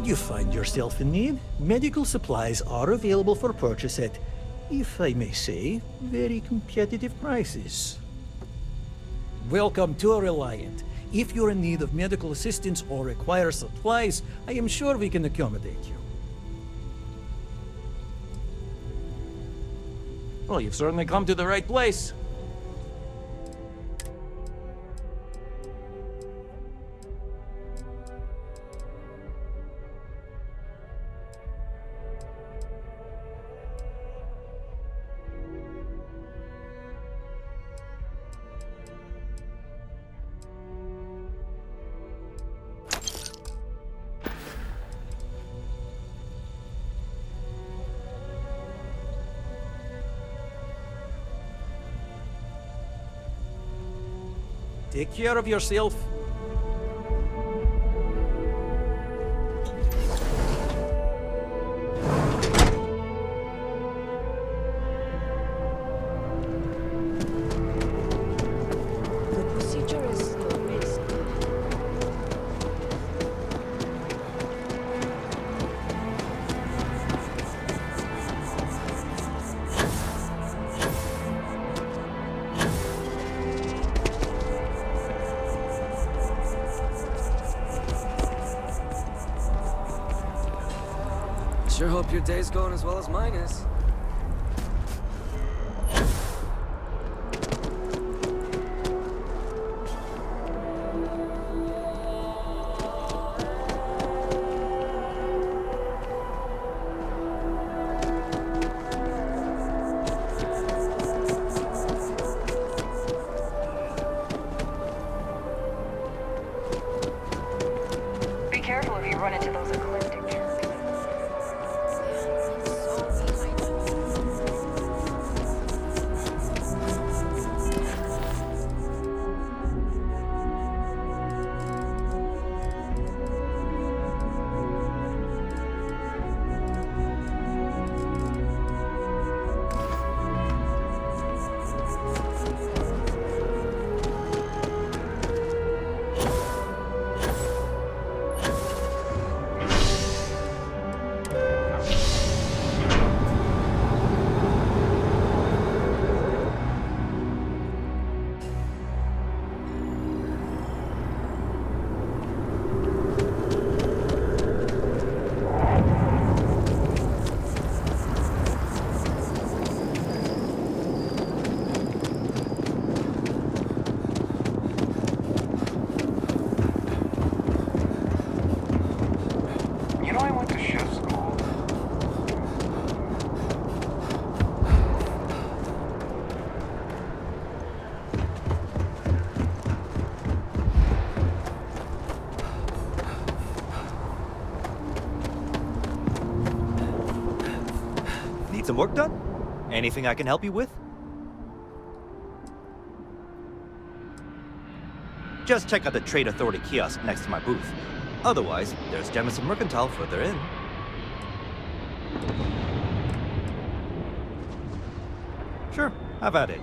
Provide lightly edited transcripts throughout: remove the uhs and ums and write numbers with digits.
Should you find yourself in need, medical supplies are available for purchase at, if I may say, very competitive prices. Welcome to Reliant. If you're in need of medical assistance or require supplies, I am sure we can accommodate you. Well, you've certainly come to the right place. Take care of yourself. The procedure is low risk. Sure hope your day's going as well as mine is. Be careful if you run into those ecliptic characters. You know, I went to chef school. Need some work done? Anything I can help you with? Just check out the Trade Authority kiosk next to my booth. Otherwise, there's Jemison Mercantile further in. Sure, have at it.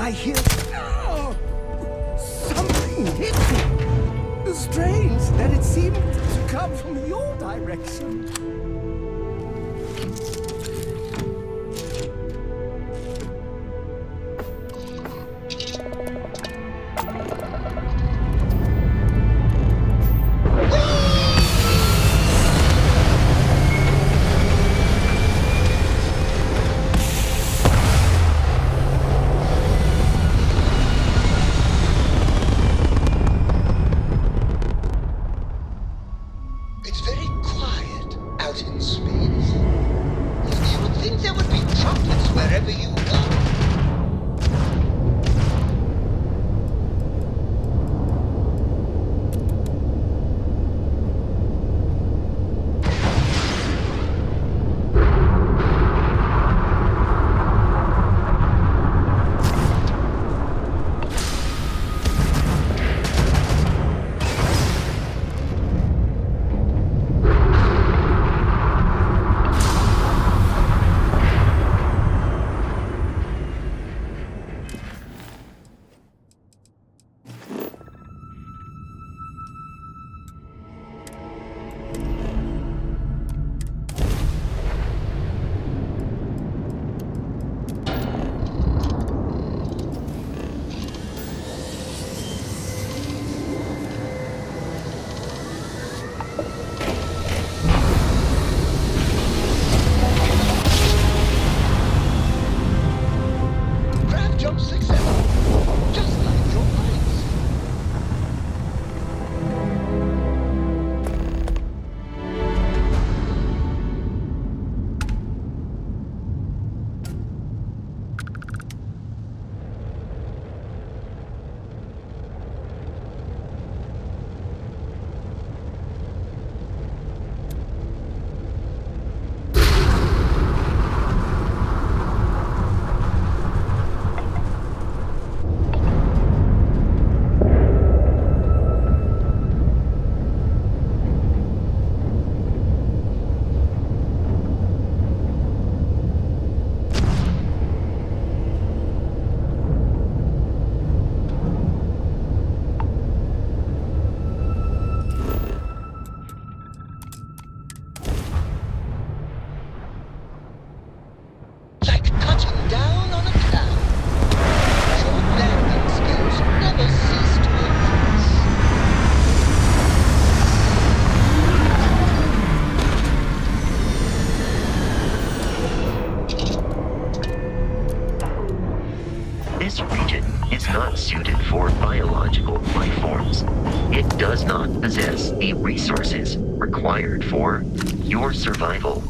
I hear... Something hit me! Strange that it seemed to come from your direction. It's very quiet not suited for biological life forms. It does not possess the resources required for your survival.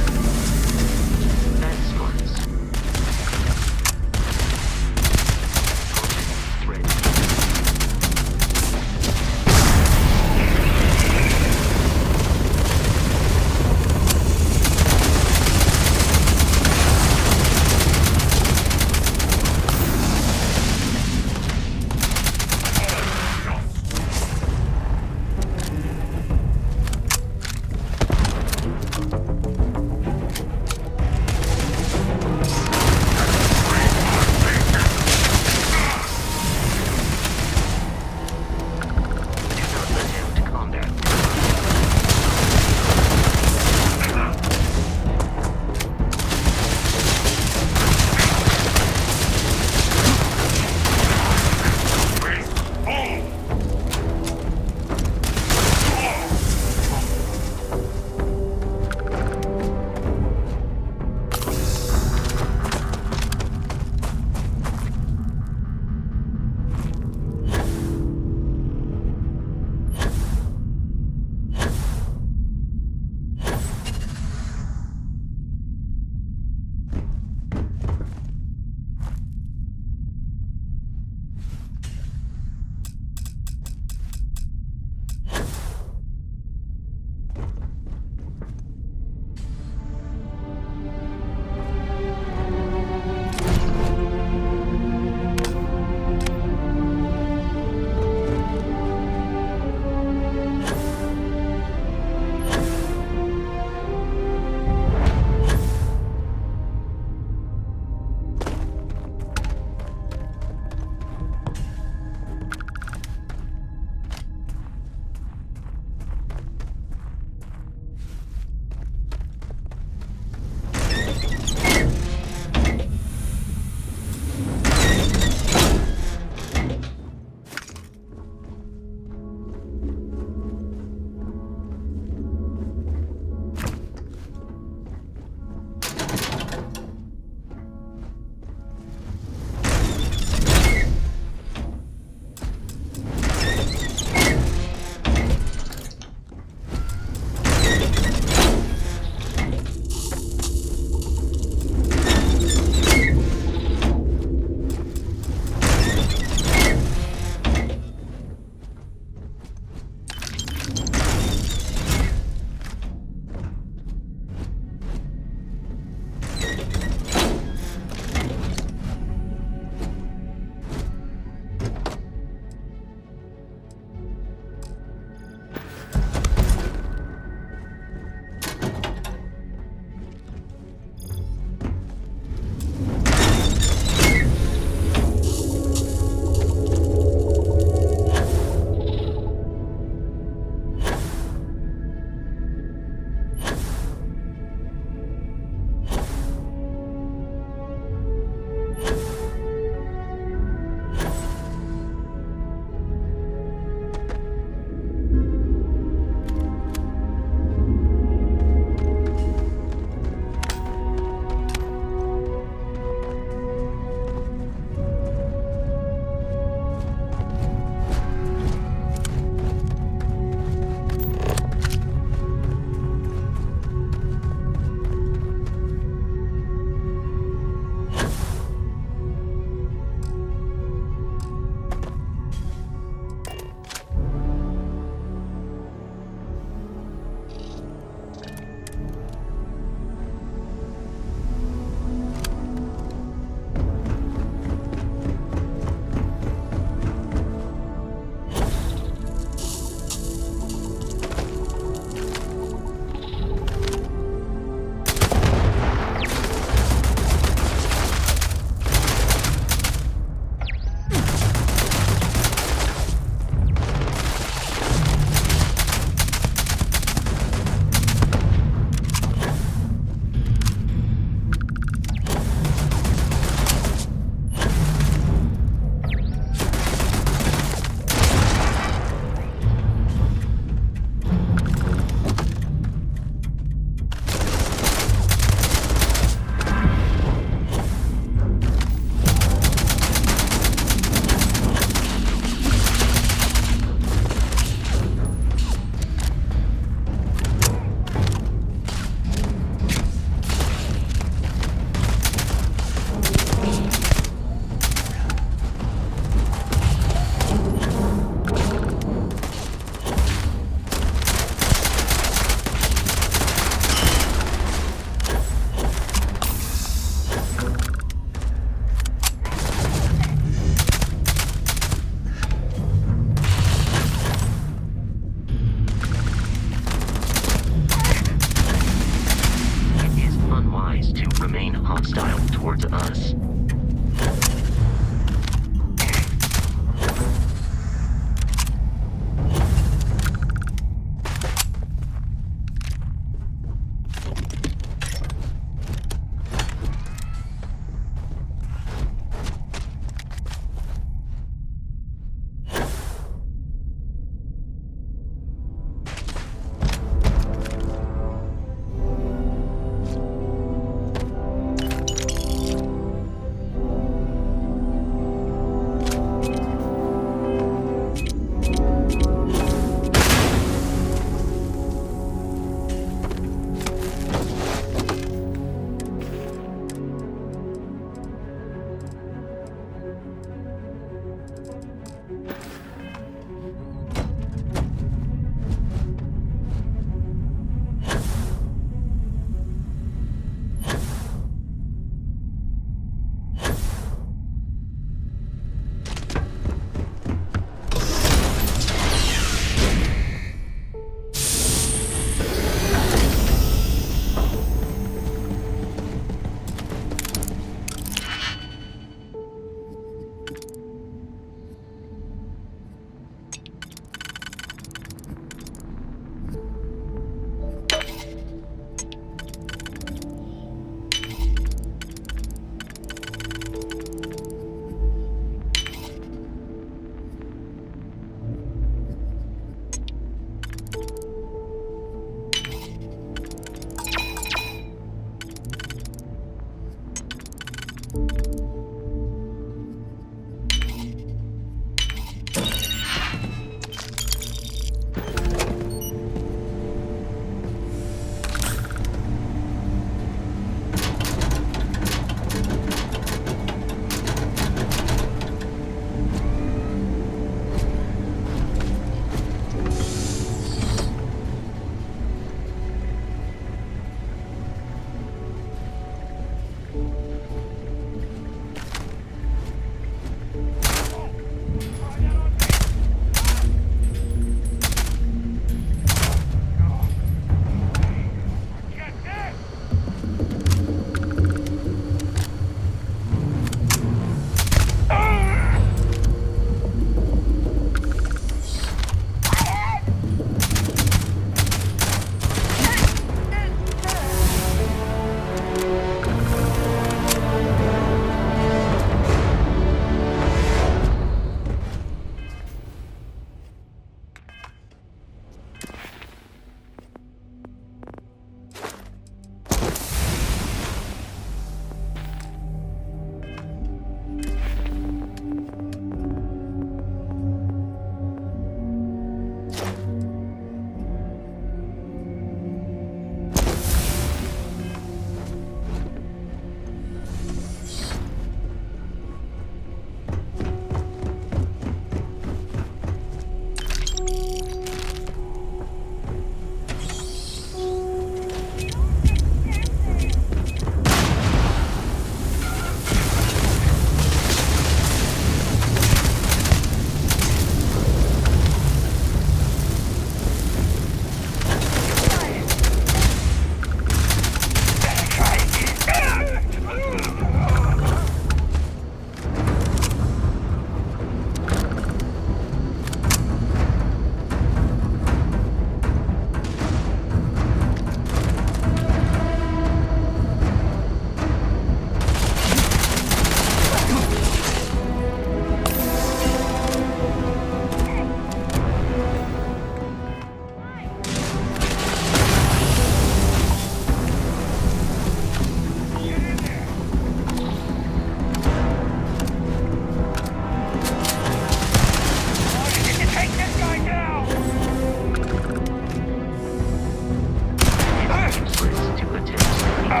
I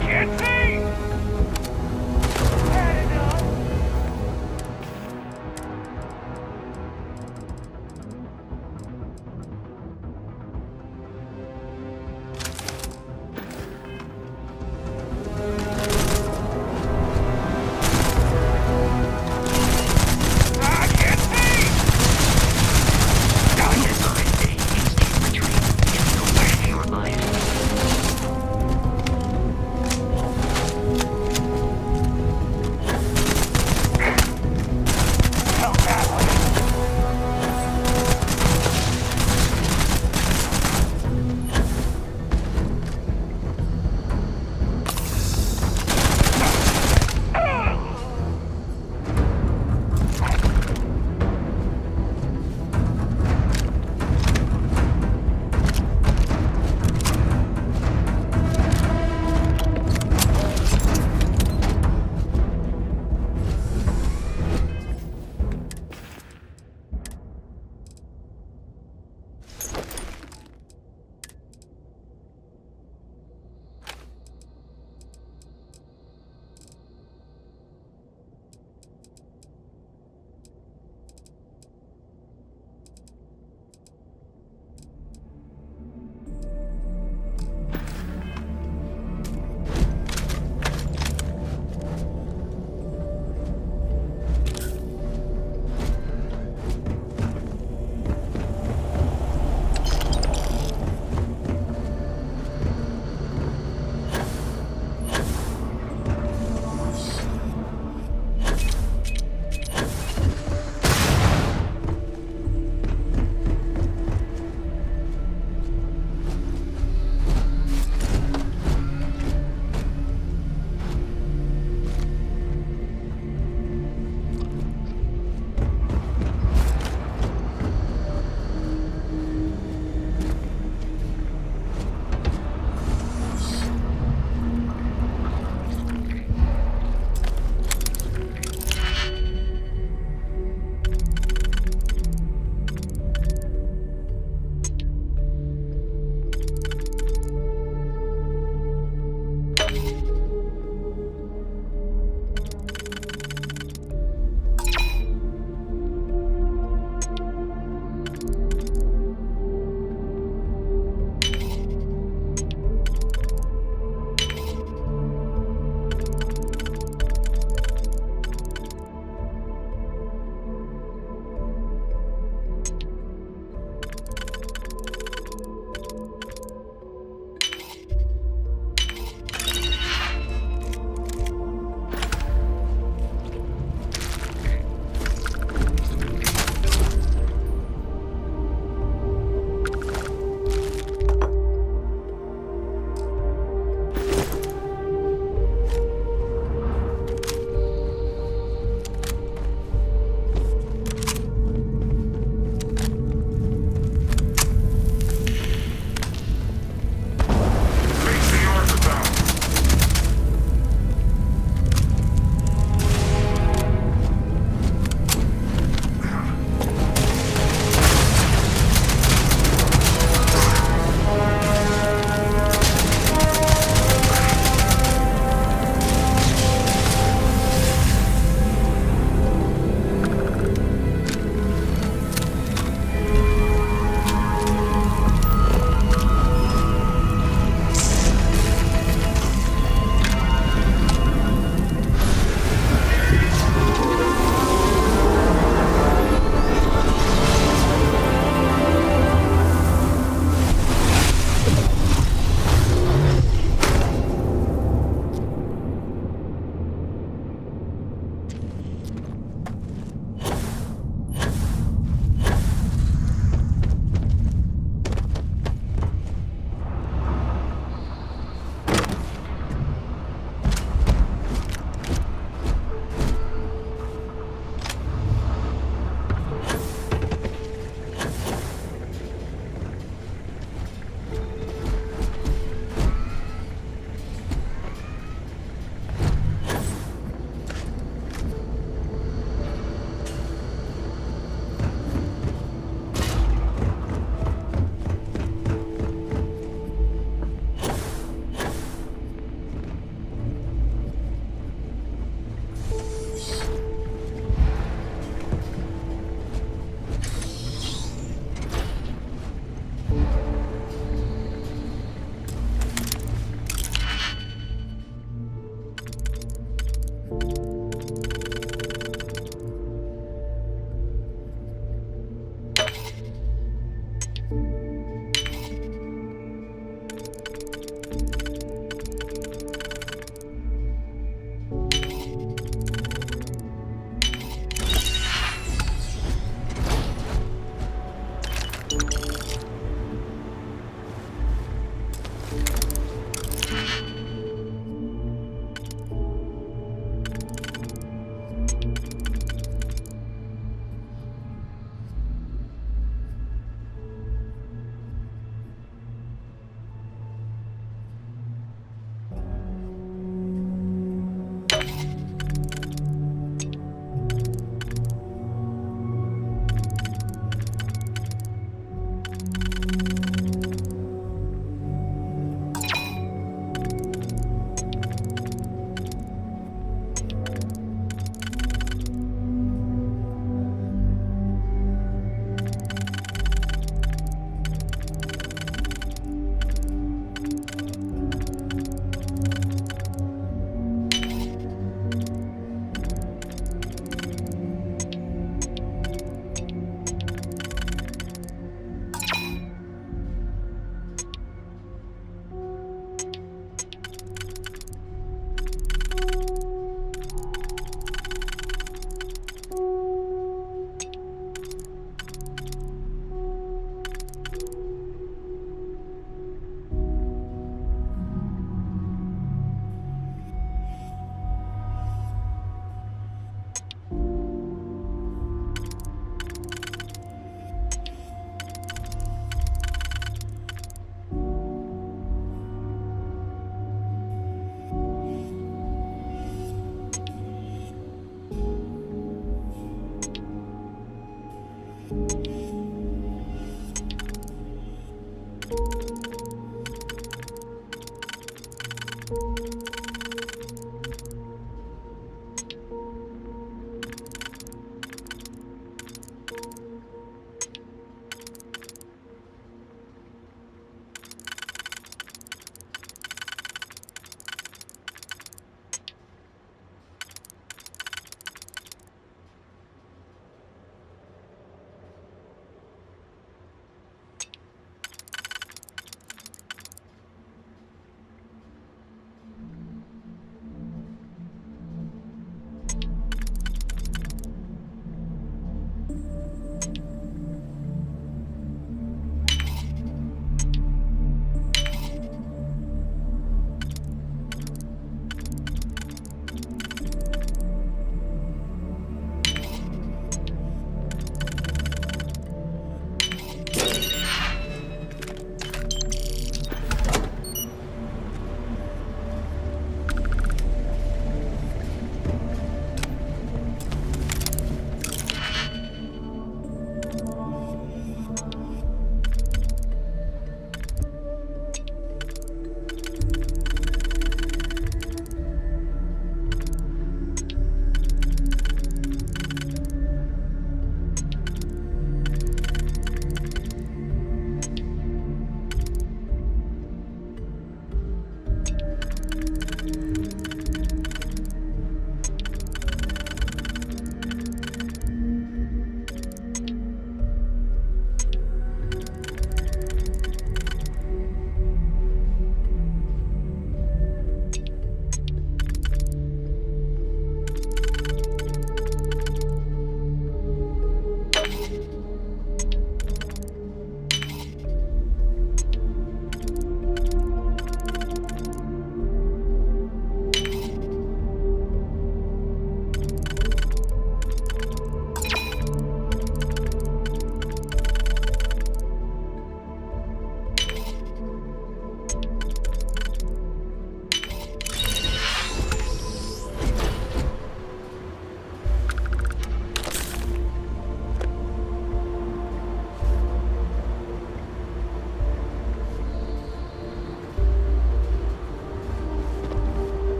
can't see! Had enough. I can't see! Be advised, they used to retreat. It's no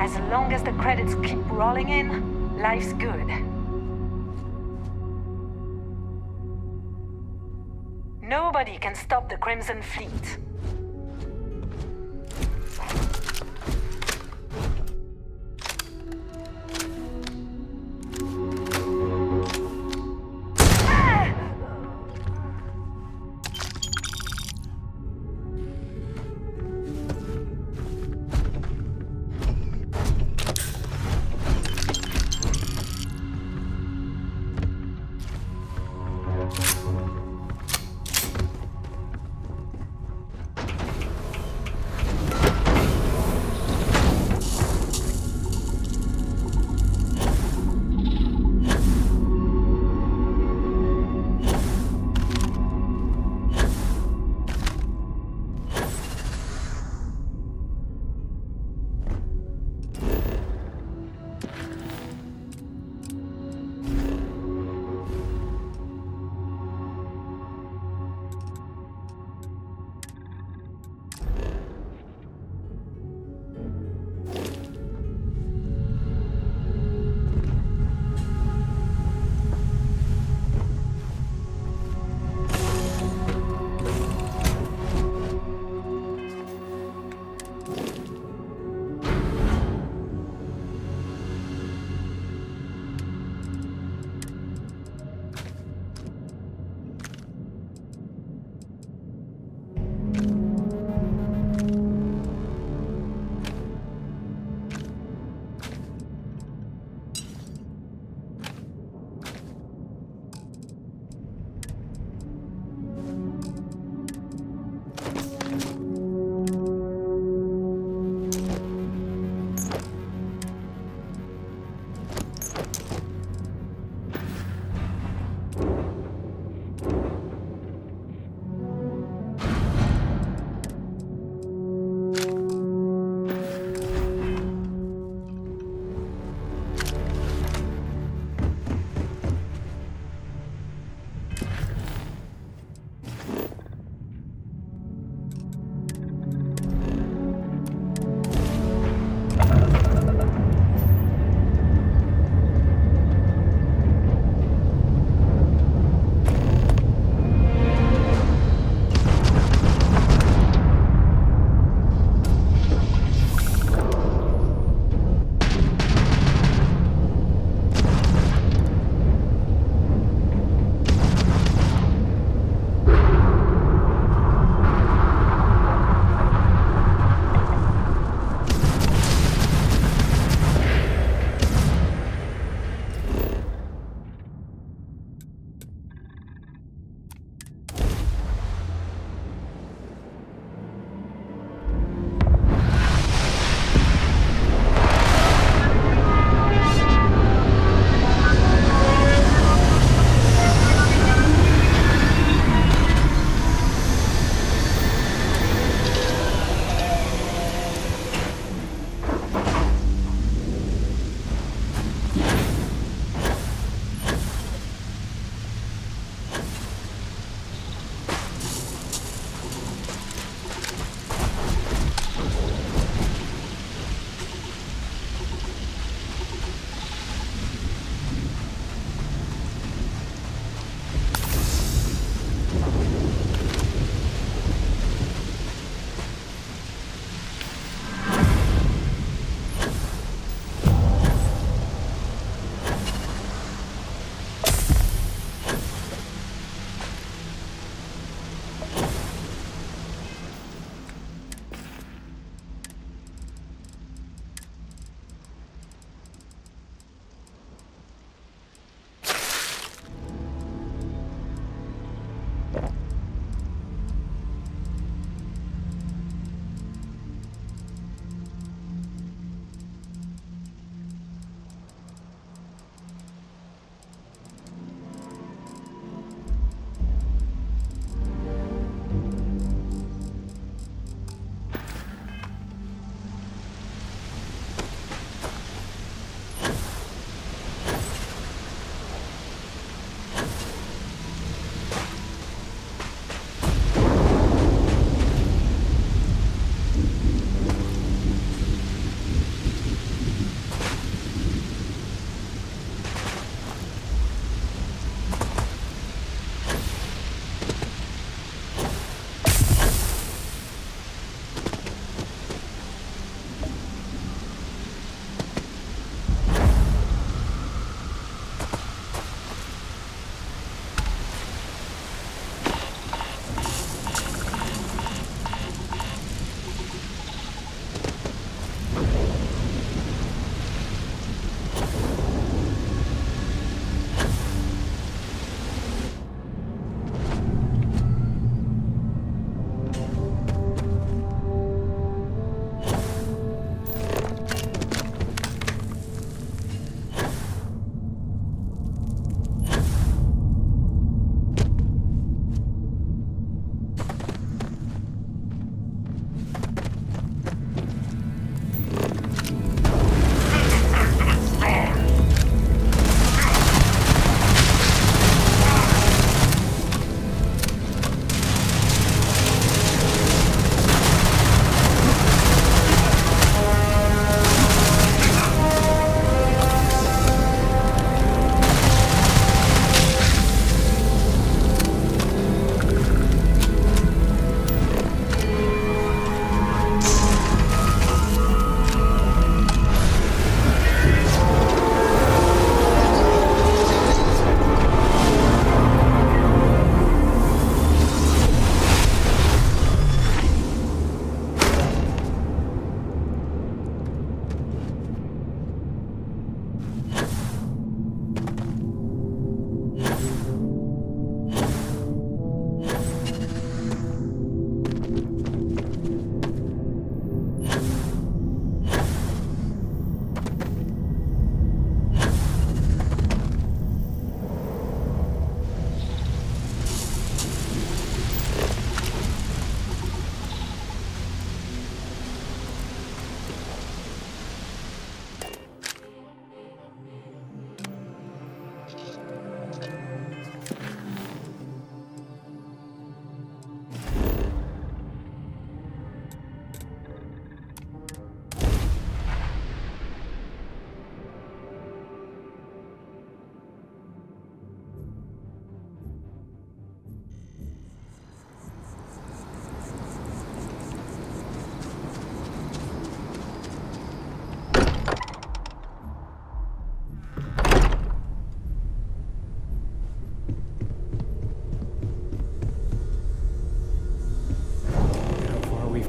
As long as the credits keep rolling in, life's good. Nobody can stop the Crimson Fleet.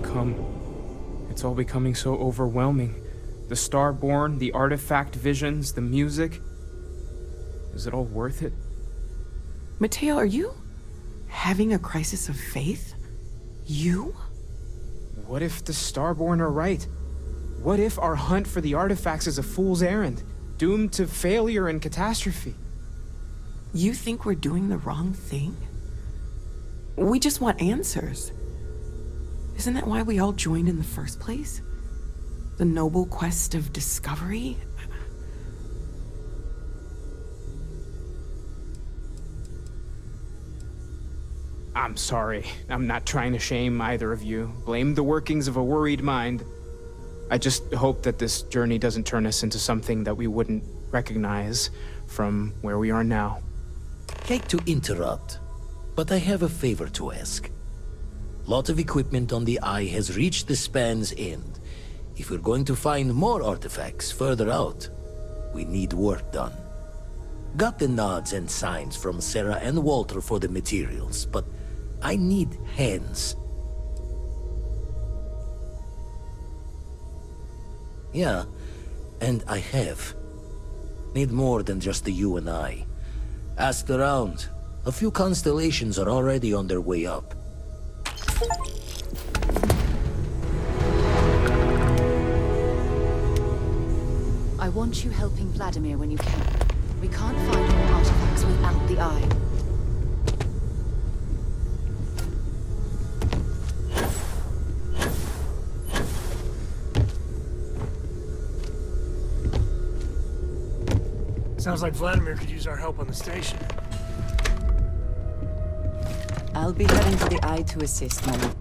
we've come. It's all becoming so overwhelming. The Starborn, the artifact visions, the music. Is it all worth it? Mateo, are you having a crisis of faith? You? What if the Starborn are right? What if our hunt for the artifacts is a fool's errand, doomed to failure and catastrophe? You think we're doing the wrong thing? We just want answers. Isn't that why we all joined in the first place? The noble quest of discovery? I'm sorry. I'm not trying to shame either of you. Blame the workings of a worried mind. I just hope that this journey doesn't turn us into something that we wouldn't recognize from where we are now. Hate to interrupt, but I have a favor to ask. Lot of equipment on the Eye has reached the span's end. If we're going to find more artifacts further out, we need work done. Got the nods and signs from Sarah and Walter for the materials, but I need hands. Yeah, and I have. Need more than just the you and I. Asked around. A few constellations are already on their way up. I want you helping Vladimir when you can. We can't find more artifacts without the Eye. Sounds like Vladimir could use our help on the station. I'll be heading to the Eye to assist, Mom.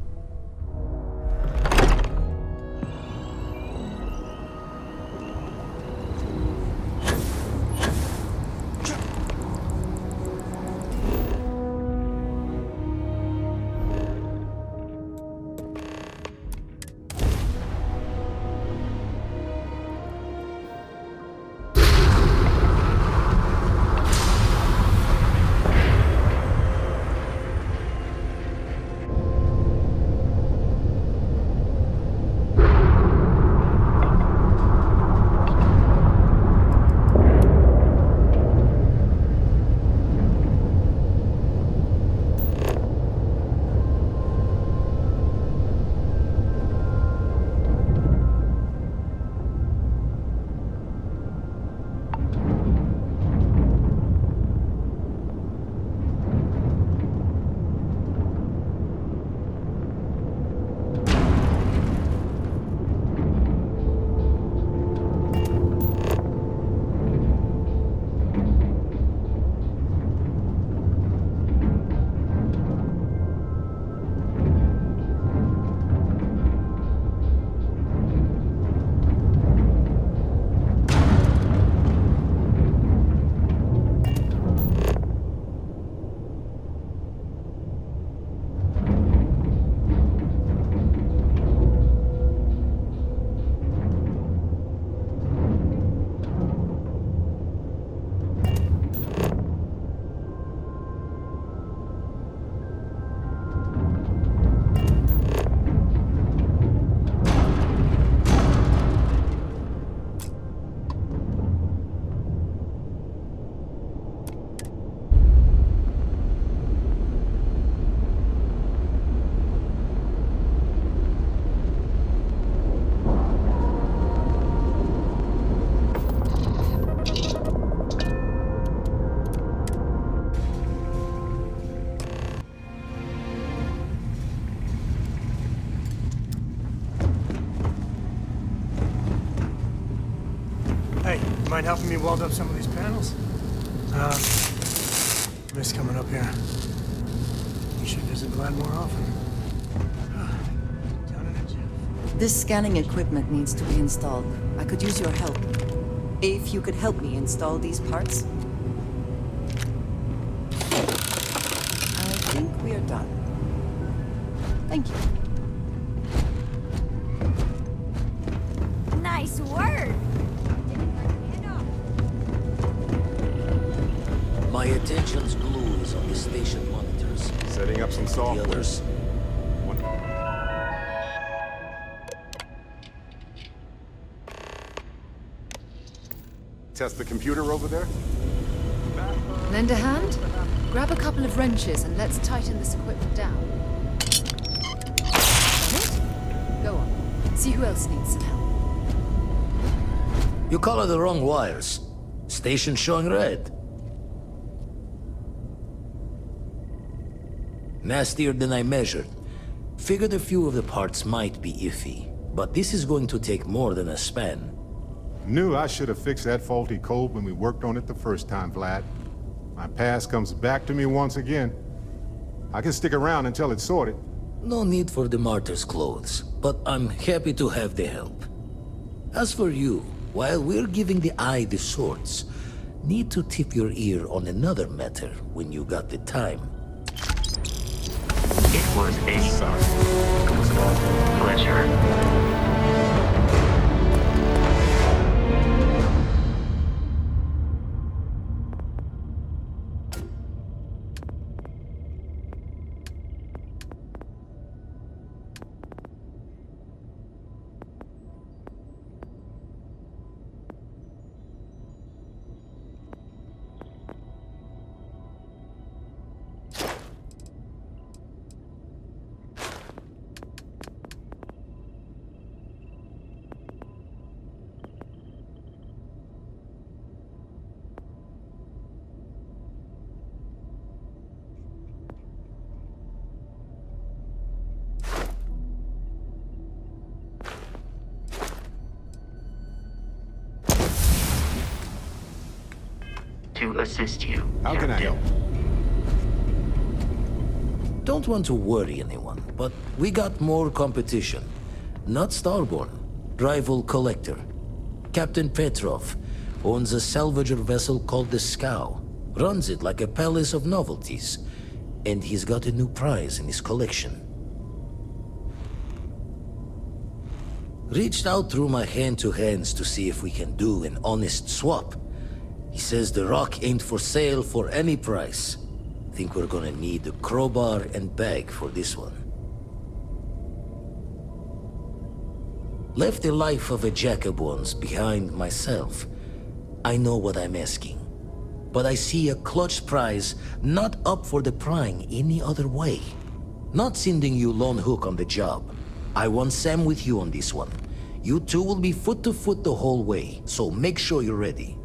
Mind helping me weld up some of these panels? Miss coming up here. You should visit Vlad more often. Down in a jiff. This scanning equipment needs to be installed. I could use your help. If you could help me install these parts. I think we are done. Thank you. Nice work! My attention's glue is on the station monitors. Setting up some The software. others. test the computer over there? Lend a hand? Grab a couple of wrenches and let's tighten this equipment down. What? Go on. See who else needs some help. You color the wrong wires. Station showing red. Nastier than I measured. Figured a few of the parts might be iffy, but this is going to take more than a span. Knew I should have fixed that faulty code when we worked on it the first time, Vlad. My past comes back to me once again. I can stick around until it's sorted. No need for the martyr's clothes, but I'm happy to have the help. As for you, while we're giving the eye the swords, need to tip your ear on another matter when you got the time. It was a pleasure. To assist you. How can I help? Don't want to worry anyone, but we got more competition. Not Starborn, rival collector. Captain Petrov owns a salvager vessel called the Scow. Runs it like a palace of novelties. And he's got a new prize in his collection. Reached out through my hand-to-hands to see if we can do an honest swap. He says the rock ain't for sale for any price. Think we're gonna need a crowbar and bag for this one. Left the life of a jack-of-bones behind myself. I know what I'm asking. But I see a clutch prize not up for the prying any other way. Not sending you lone hook on the job. I want Sam with you on this one. You two will be foot to foot the whole way, so make sure you're ready.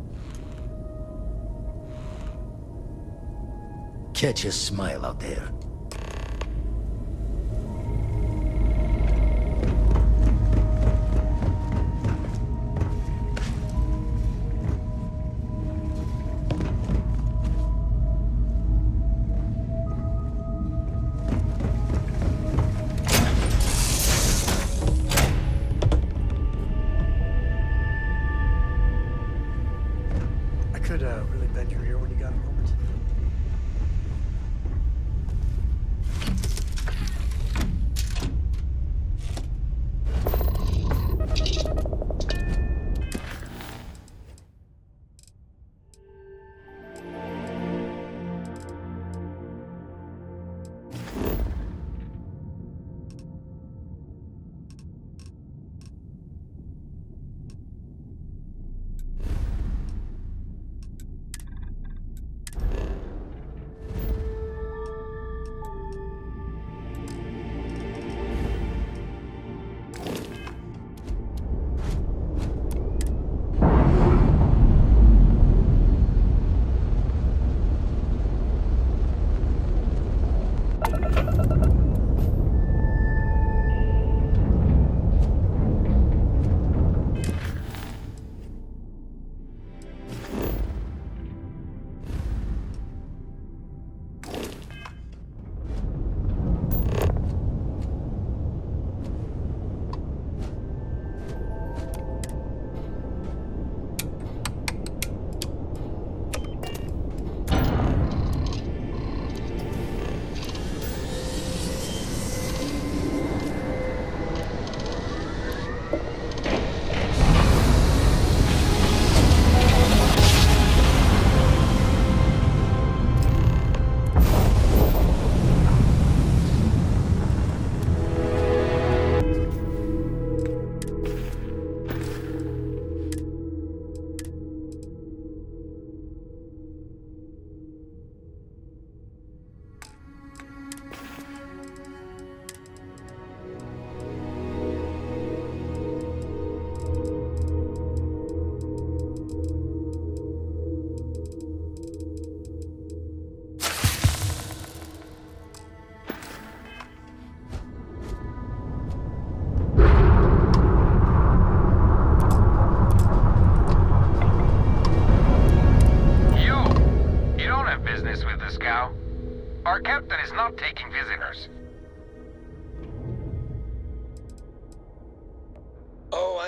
Catch a smile out there. I could really bend your ear when you got a moment.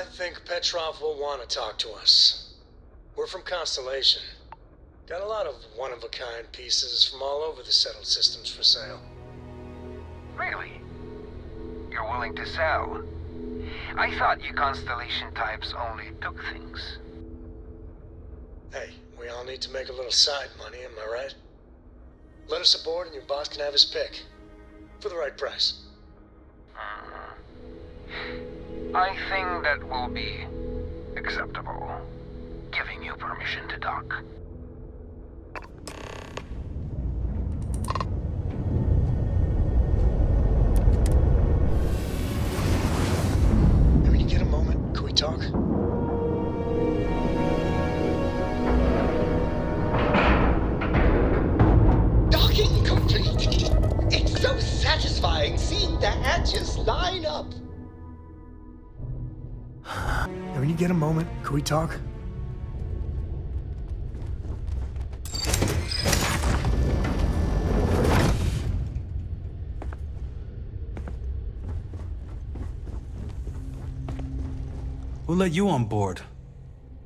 think Petrov will want to talk to us. We're from Constellation. Got a lot of one-of-a-kind pieces from all over the settled systems for sale. Really? You're willing to sell? I thought you Constellation types only took things. Hey, we all need to make a little side money, am I right? Let us aboard and your boss can have his pick. For the right price. I think that will be acceptable. Giving you permission to dock. Hey, when you get a moment, can we talk? Docking complete! It's so satisfying seeing the hatches line up! Hey, when you get a moment, can we talk? Who let you on board?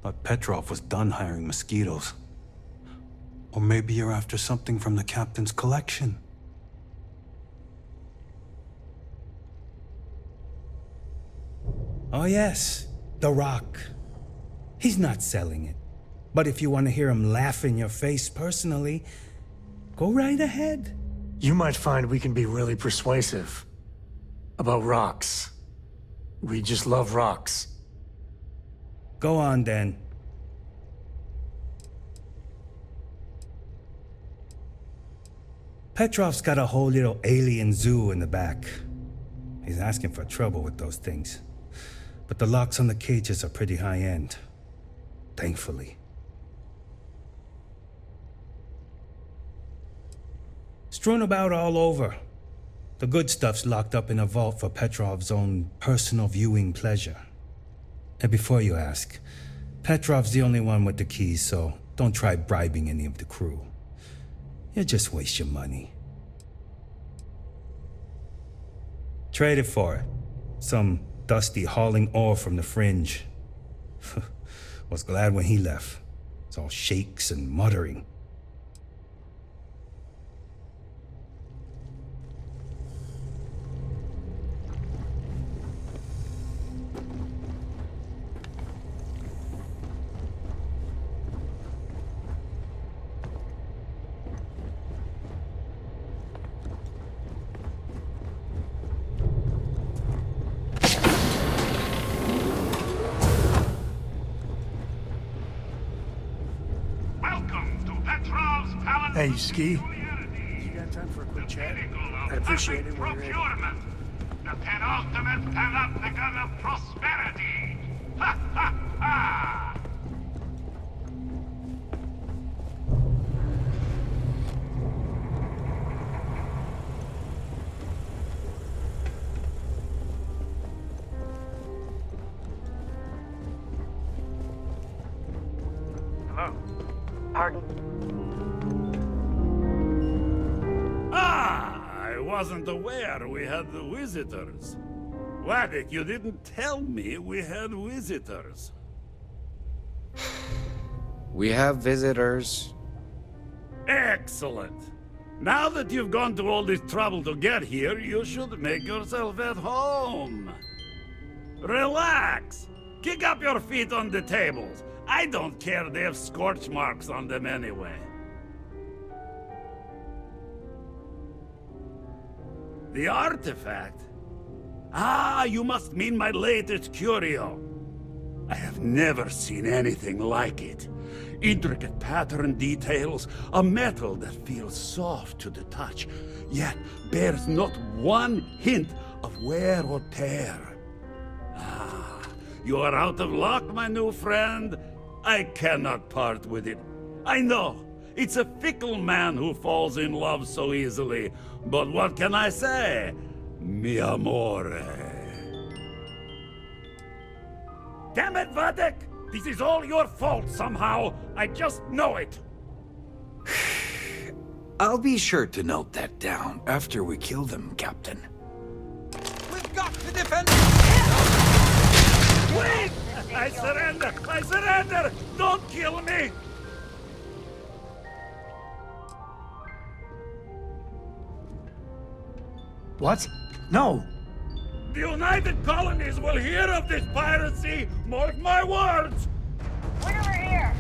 Thought Petrov was done hiring mosquitoes. Or maybe you're after something from the captain's collection. Oh yes, the Rock. He's not selling it. But if you want to hear him laugh in your face personally, go right ahead. You might find we can be really persuasive. About rocks. We just love rocks. Go on then. Petrov's got a whole little alien zoo in the back. He's asking for trouble with those things. But the locks on the cages are pretty high-end. Thankfully. Strewn about all over. The good stuff's locked up in a vault for Petrov's own personal viewing pleasure. And before you ask, Petrov's the only one with the keys, so don't try bribing any of the crew. You'll just waste your money. Trade it for it. Some dusty hauling ore from the fringe. Was glad when he left. It's all shakes and muttering. Hey, Ski. You got time for a quick chat? I'd appreciate it when you're ready. The penultimate panopticon of prosperity! Ha ha ha! Hello? Pardon? I wasn't aware we had visitors. Vladek, you didn't tell me we had visitors. We have visitors. Excellent. Now that you've gone to all this trouble to get here, you should make yourself at home. Relax. Kick up your feet on the tables. I don't care, they have scorch marks on them anyway. The artifact? Ah, you must mean my latest curio. I have never seen anything like it. Intricate pattern details, a metal that feels soft to the touch, yet bears not one hint of wear or tear. Ah, you are out of luck, my new friend. I cannot part with it. I know. It's a fickle man who falls in love so easily. But what can I say? Mi amore. Damn it, Vladek! This is all your fault somehow. I just know it. I'll be sure to note that down after we kill them, Captain. We've got to defend. Wait! I surrender! I surrender! Don't kill me! What? No! The United Colonies will hear of this piracy! Mark my words! Wait over here!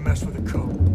mess with the code.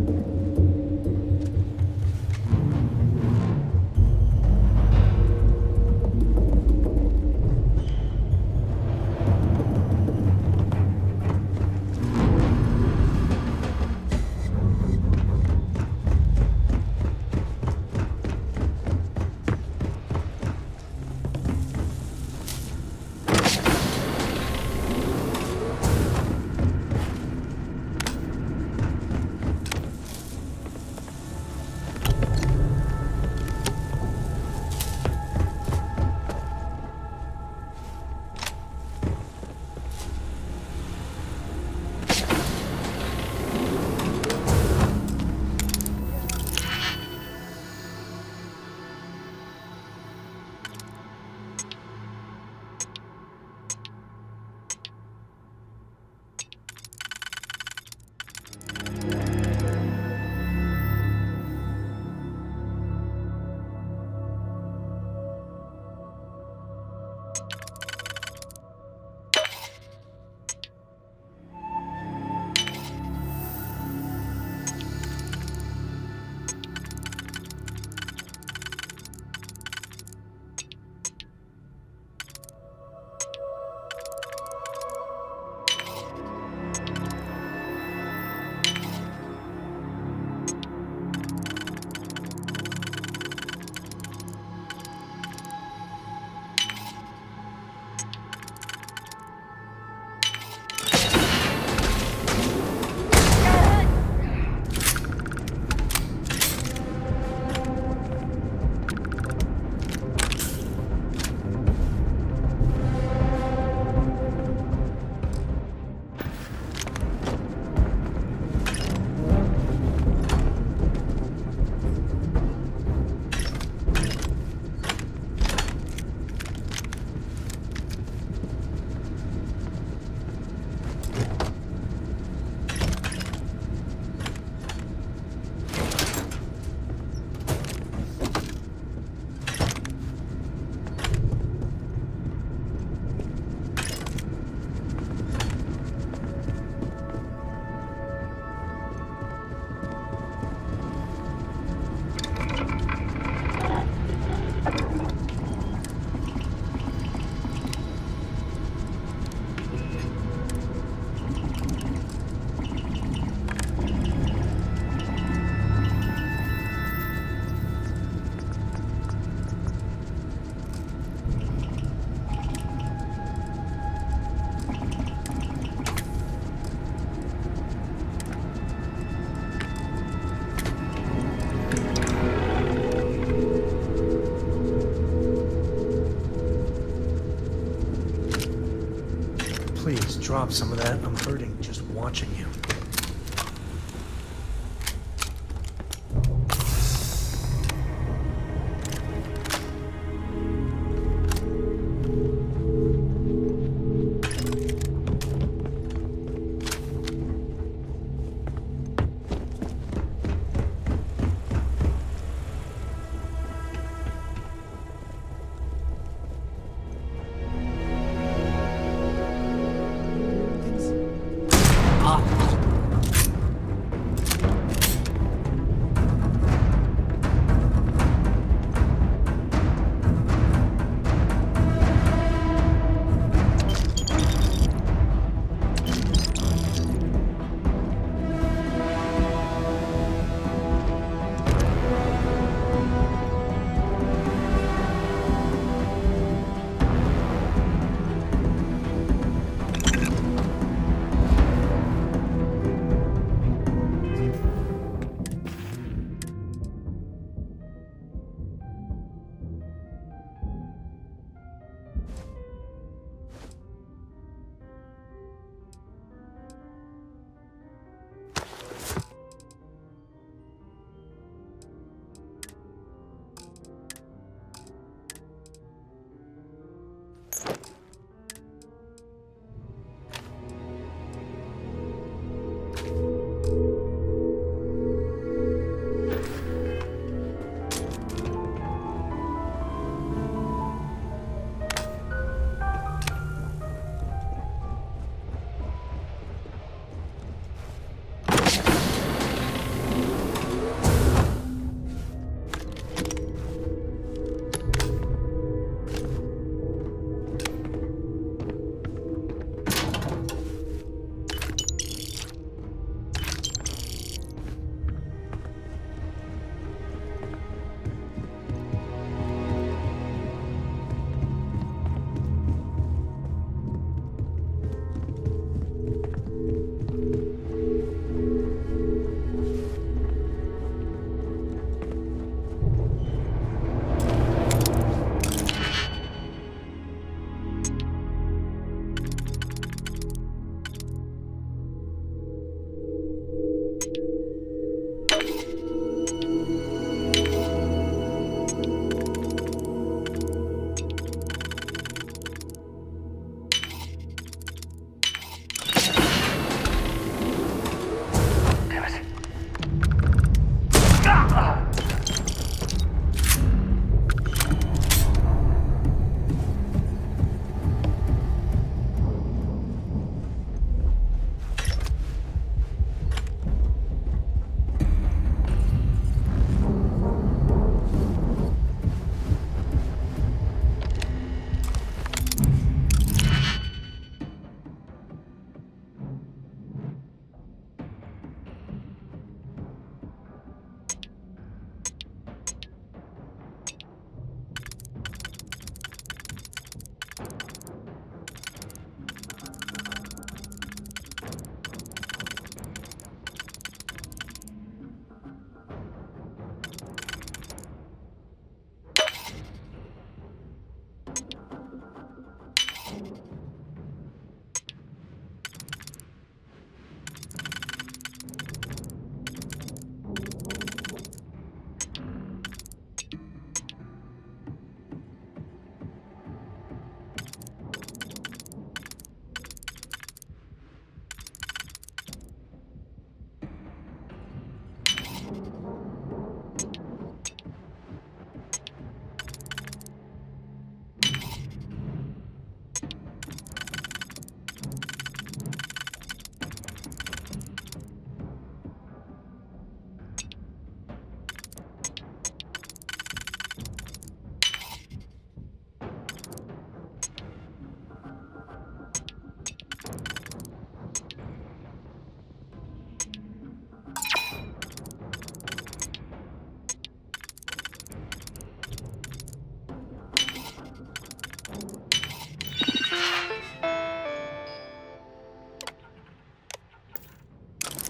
Please, drop some of that. I'm hurting just watching you.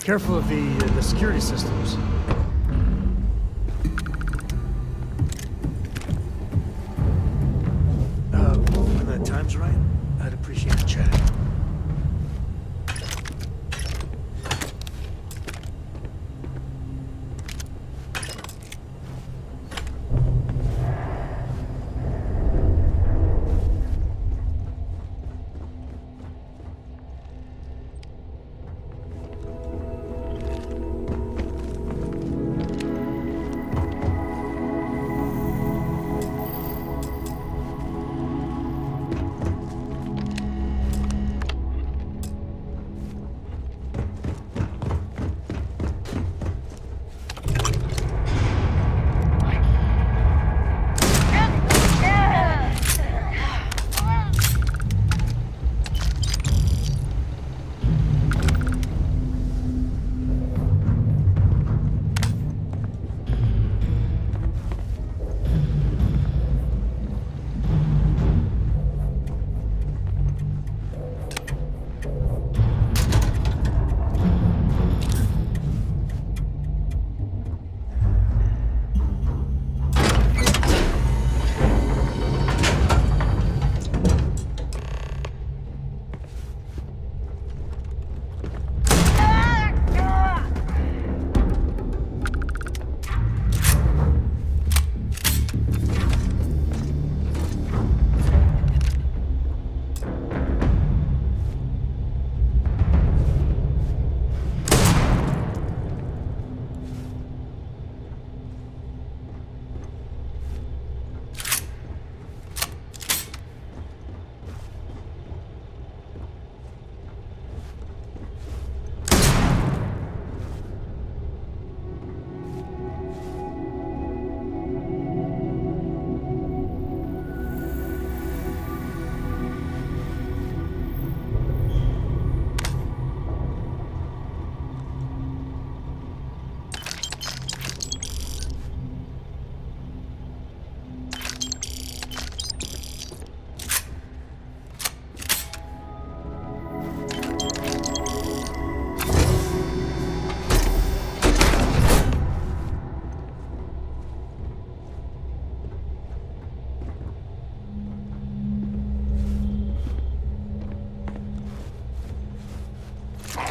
Careful of the security systems. When the time's right, I'd appreciate a chat.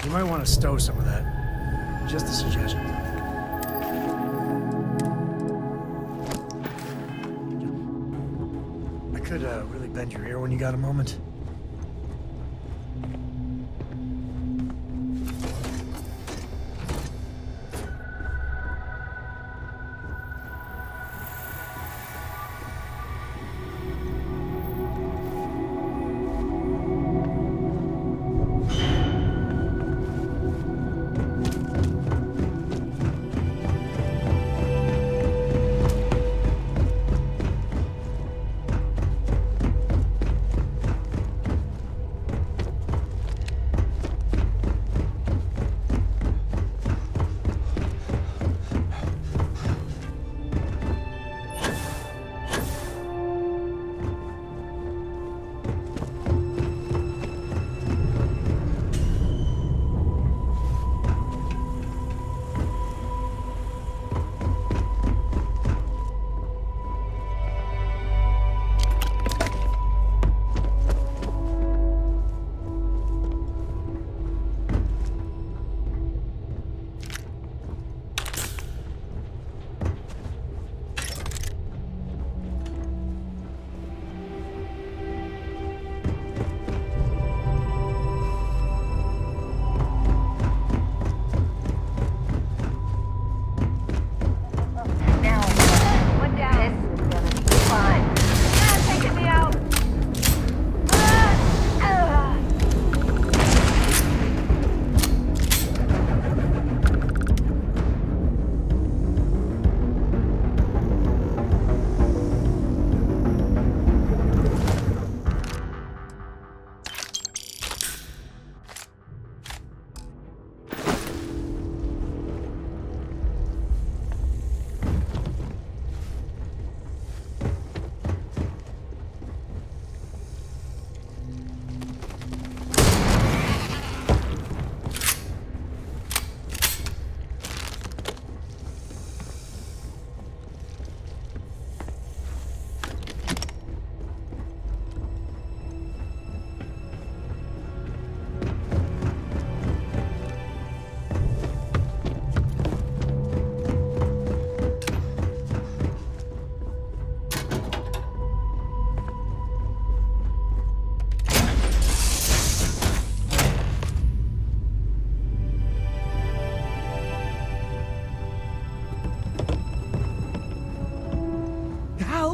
You might want to stow some of that. Just a suggestion. I could really bend your ear when you got a moment.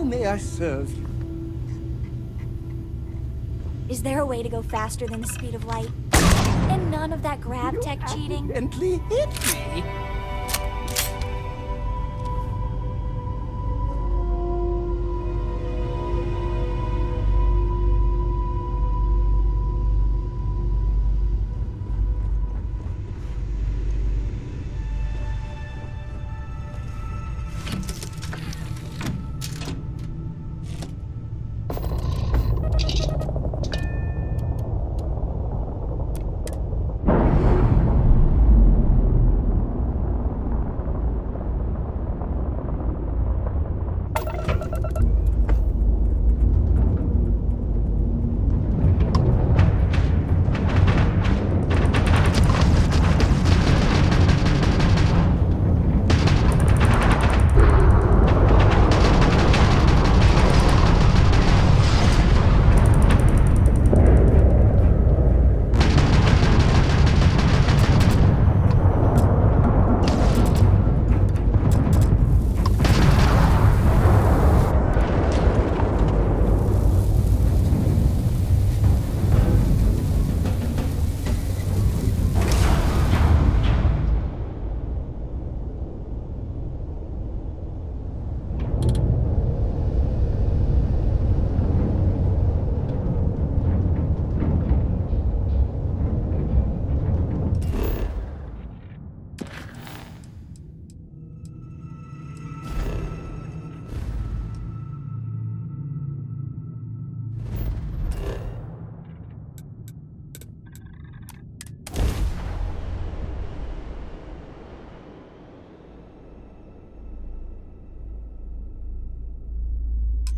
may I serve you? Is there a way to go faster than the speed of light? And none of that grav tech cheating? Gently hit me.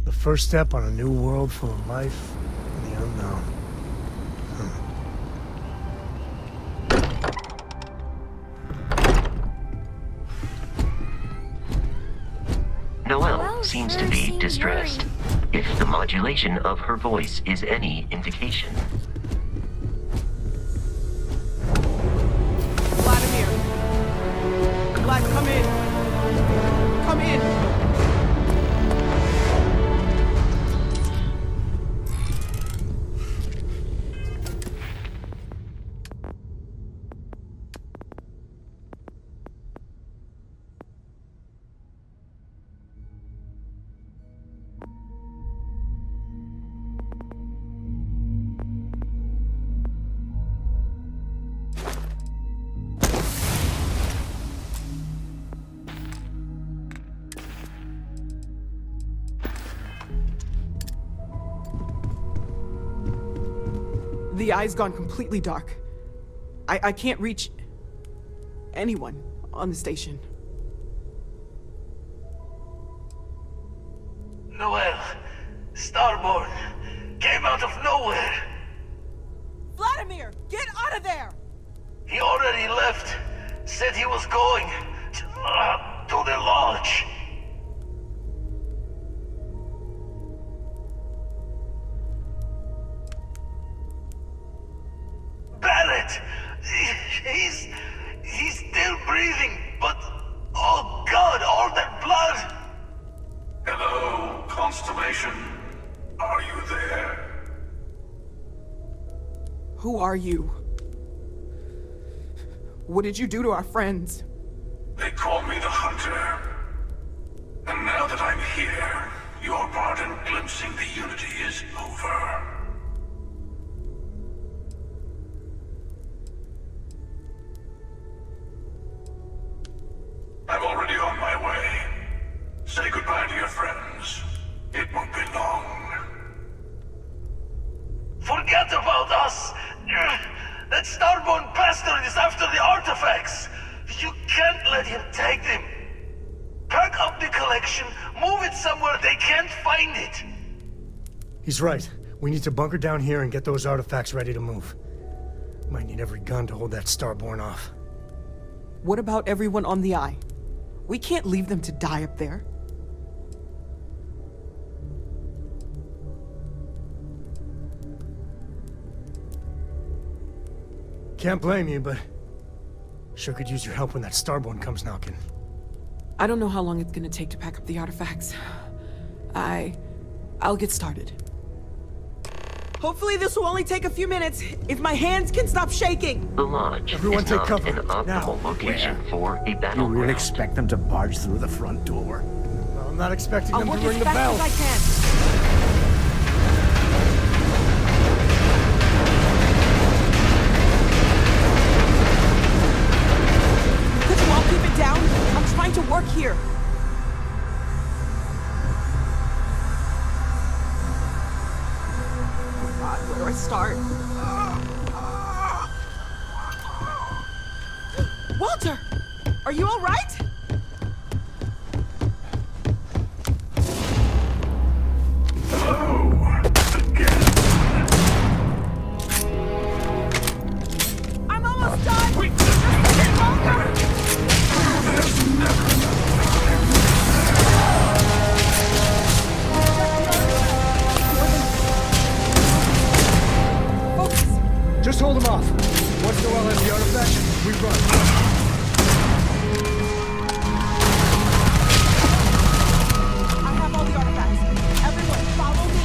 The first step on a new world full of life and the unknown. Noelle seems to be distressed, if the modulation of her voice is any indication. Vladimir! Vlad, come in! Come in! The eye's gone completely dark. I can't reach anyone on the station. Noelle, Starborn came out of nowhere. Vladimir, get out of there! He already left. Said he was going to the lodge. Barrett! He's still breathing, but oh God, all that blood! Hello, Constellation. Are you there? Who are you? What did you do to our friends? They call me the Hunter. And now that I'm here, your part in glimpsing the Unity is over. I'm already on my way. Say goodbye to your friends. It won't be long. Forget about us! That Starborn bastard is after the artifacts! You can't let him take them! Pack up the collection, move it somewhere they can't find it! He's right. We need to bunker down here and get those artifacts ready to move. Might need every gun to hold that Starborn off. What about everyone on the Eye? We can't leave them to die up there. Can't blame you, but sure could use your help when that Starborn comes knocking. I don't know how long it's gonna take to pack up the artifacts. I'll get started. Hopefully this will only take a few minutes, if my hands can stop shaking. The lodge Everyone is take not cover. an optimal Now. location for a You battleground. really expect them to barge through the front door? I'm not expecting I'll them work to ring as the bell. fast as I can. Could you all keep it down? I'm trying to work here. God, where do I start? Walter! Are you all right? I'm almost done! Wait, just a bit longer! Just hold them off. Once Noel has the artifact, we run. I have all the artifacts. Everyone, follow me.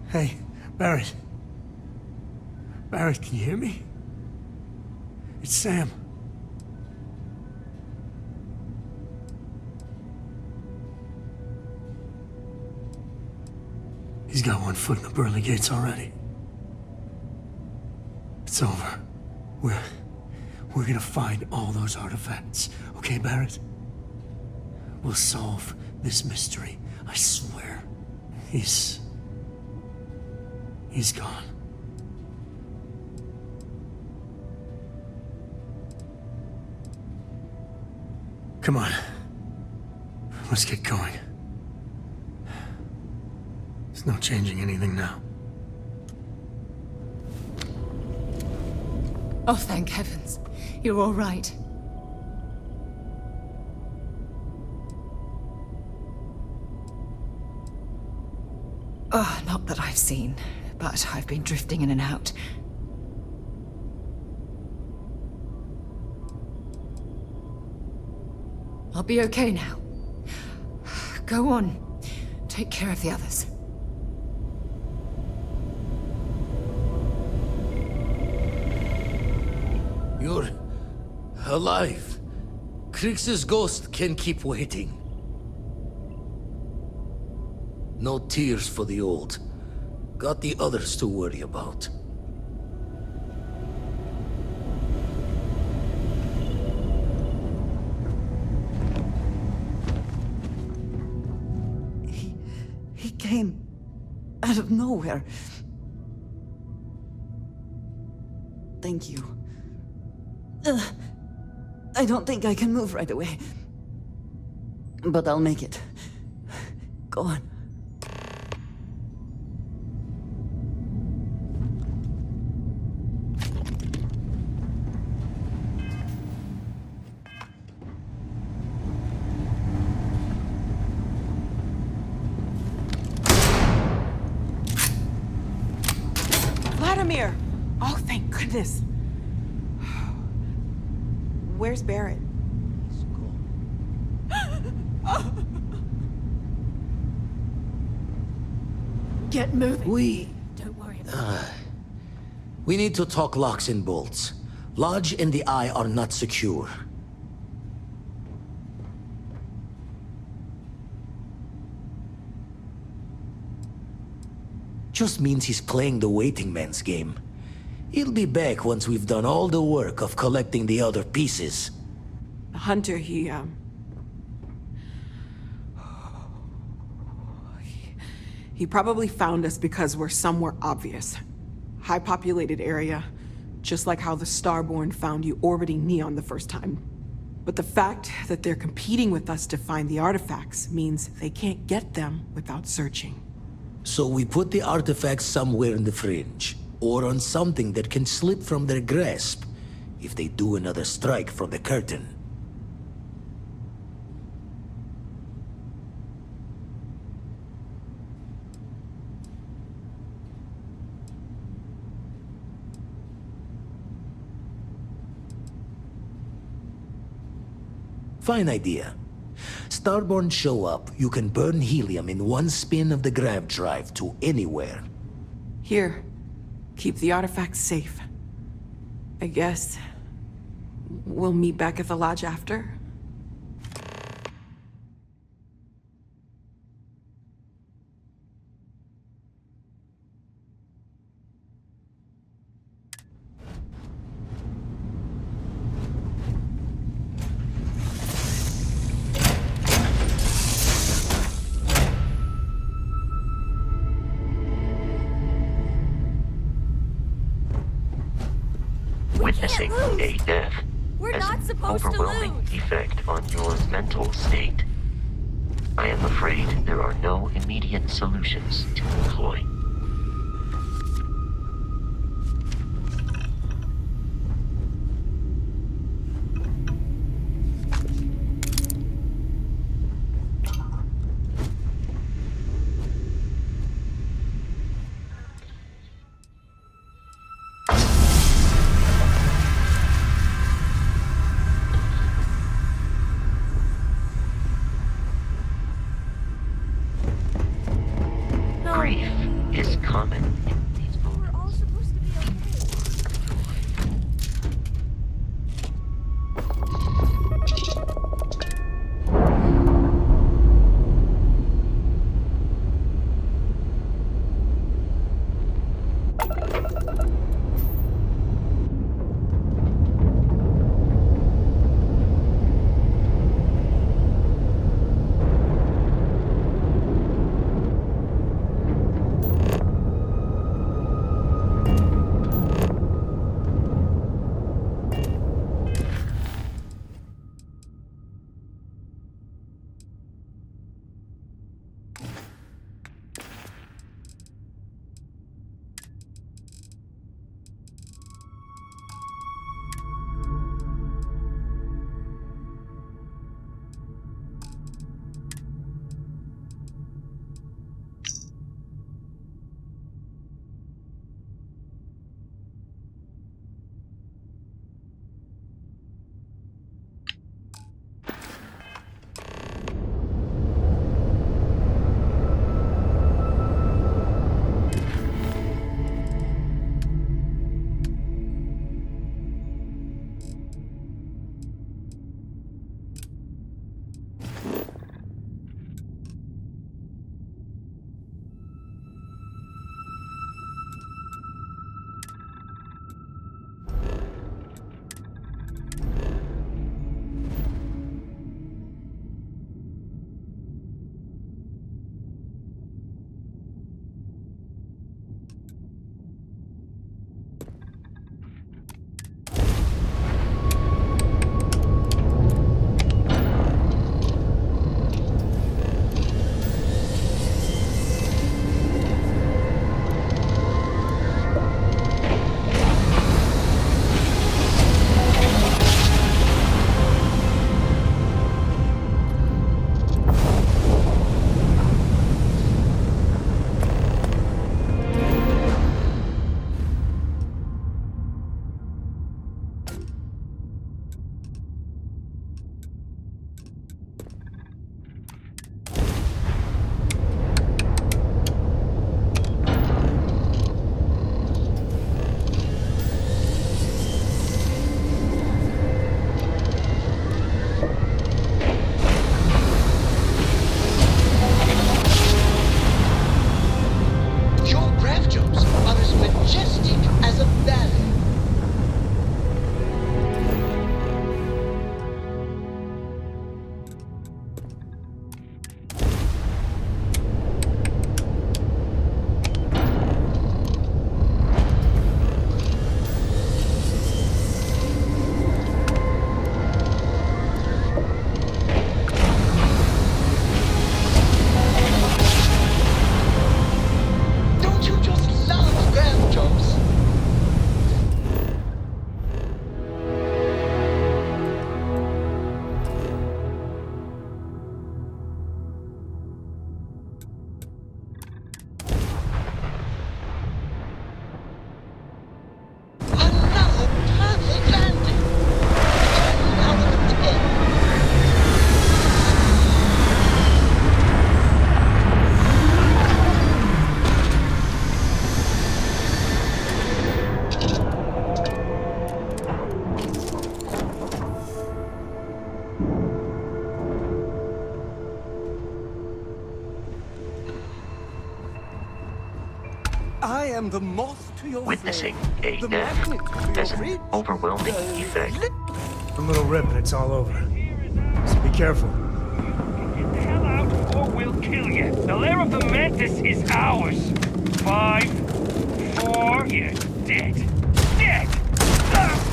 Hey, Barrett. Barrett, can you hear me? It's Sam. He's got one foot in the pearly gates already. It's over. We're gonna find all those artifacts. Okay, Barrett? We'll solve this mystery. I swear. He's gone. Come on. Let's get going. There's no changing anything now. Oh, thank heavens. You're all right. Oh, not that I've seen, but I've been drifting in and out. I'll be okay now. Go on. Take care of the others. You're alive. Krix's ghost can keep waiting. No tears for the old. Got the others to worry about. He came out of nowhere. Thank you. I don't think I can move right away. But I'll make it. Go on. Vladimir! Oh, thank goodness. Where's Barrett? Get moving. Don't worry about it. We need to talk locks and bolts. Lodge and the Eye are not secure. Just means he's playing the waiting man's game. He'll be back once we've done all the work of collecting the other pieces. Hunter, he probably found us because we're somewhere obvious. High-populated area, just like how the Starborn found you orbiting Neon the first time. But the fact that they're competing with us to find the artifacts means they can't get them without searching. So we put the artifacts somewhere in the fringe, or on something that can slip from their grasp if they do another strike from the curtain. Fine idea. Starborn show up, you can burn helium in one spin of the grav drive to anywhere. Here, keep the artifacts safe. I guess we'll meet back at the lodge after. Witnessing a death We're has not an supposed to overwhelming lose. effect on your mental state. I am afraid there are no immediate solutions to employ. Grief common. We're all supposed to be okay. I am the moth to your Witnessing flame, a the death magnet to has your an reach, overwhelming the effect. A little rip and it's all over. So be careful. Get the hell out or we'll kill you. The lair of the Mantis is ours. 5, 4, you're dead. Dead! Ah!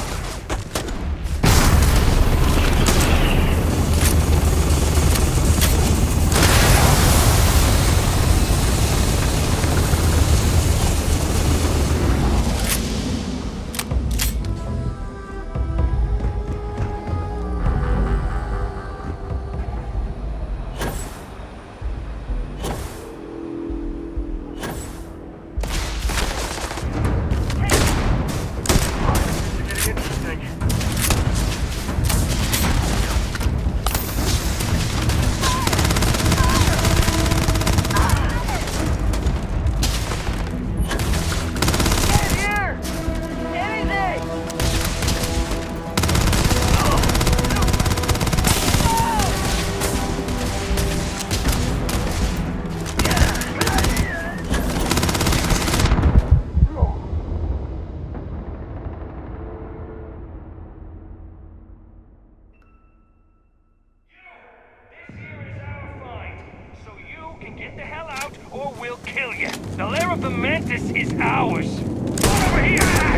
we'll kill you. The lair of the Mantis is ours. Over here!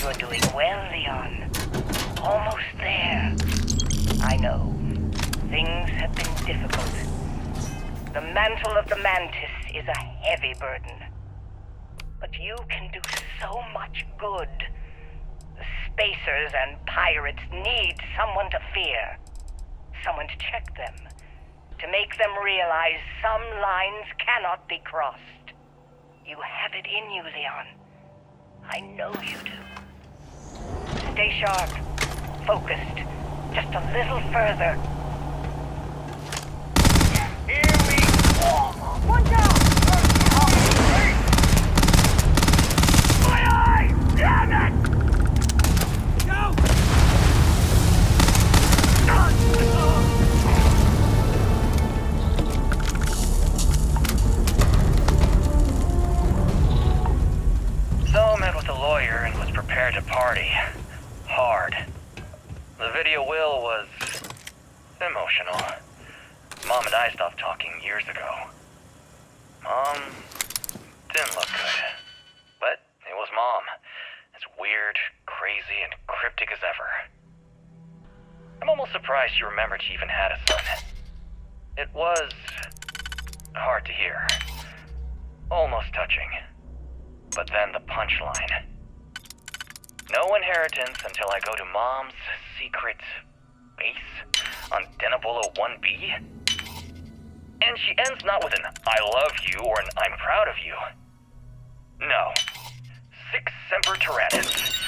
You're doing well, Leon. Almost there. I know. Things have been difficult. The mantle of the Mantis is a heavy burden. But you can do so much good. The Spacers and pirates need someone to fear. Someone to check them. To make them realize some lines cannot be crossed. You have it in you, Leon. I know you do. Stay sharp. Focused. Just a little further. Here we go! One down! My eye! Damn it! Go! So met with a lawyer and was prepared to party. Hard. The video will was emotional. Mom and I stopped talking years ago. Mom didn't look good. But it was Mom. As weird, crazy, and cryptic as ever. I'm almost surprised she remembered she even had a son. It was hard to hear. Almost touching. But then the punchline. No inheritance until I go to Mom's secret base on Denabolo 1B. And she ends not with an I love you or an I'm proud of you. No. Sic semper tyrannis.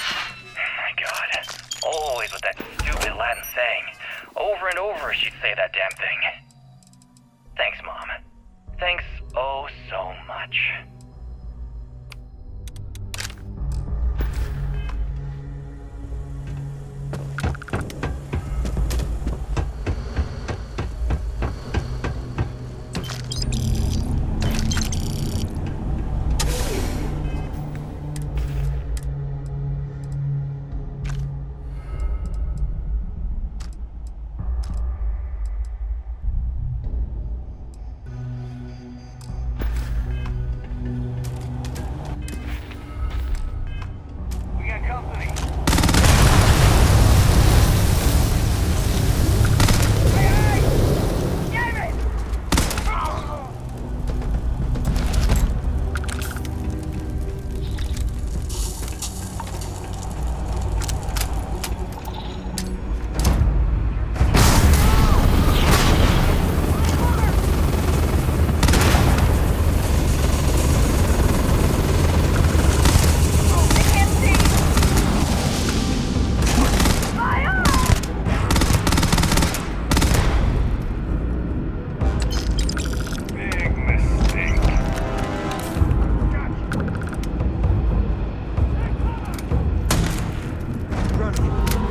My God. Always with that stupid Latin saying. Over and over she'd say that damn thing. Thanks, Mom. Thanks oh so much.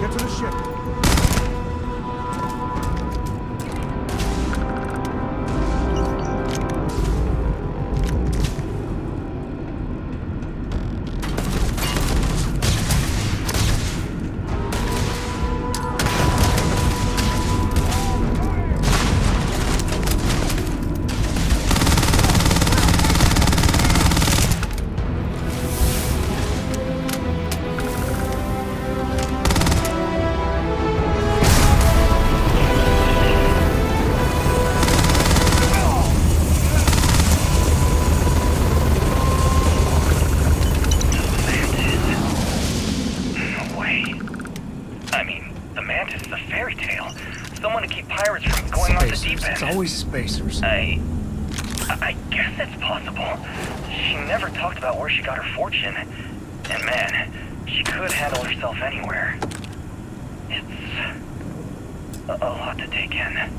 Get to the ship. Spacers. I guess it's possible. She never talked about where she got her fortune. And man, she could handle herself anywhere. It's a lot to take in.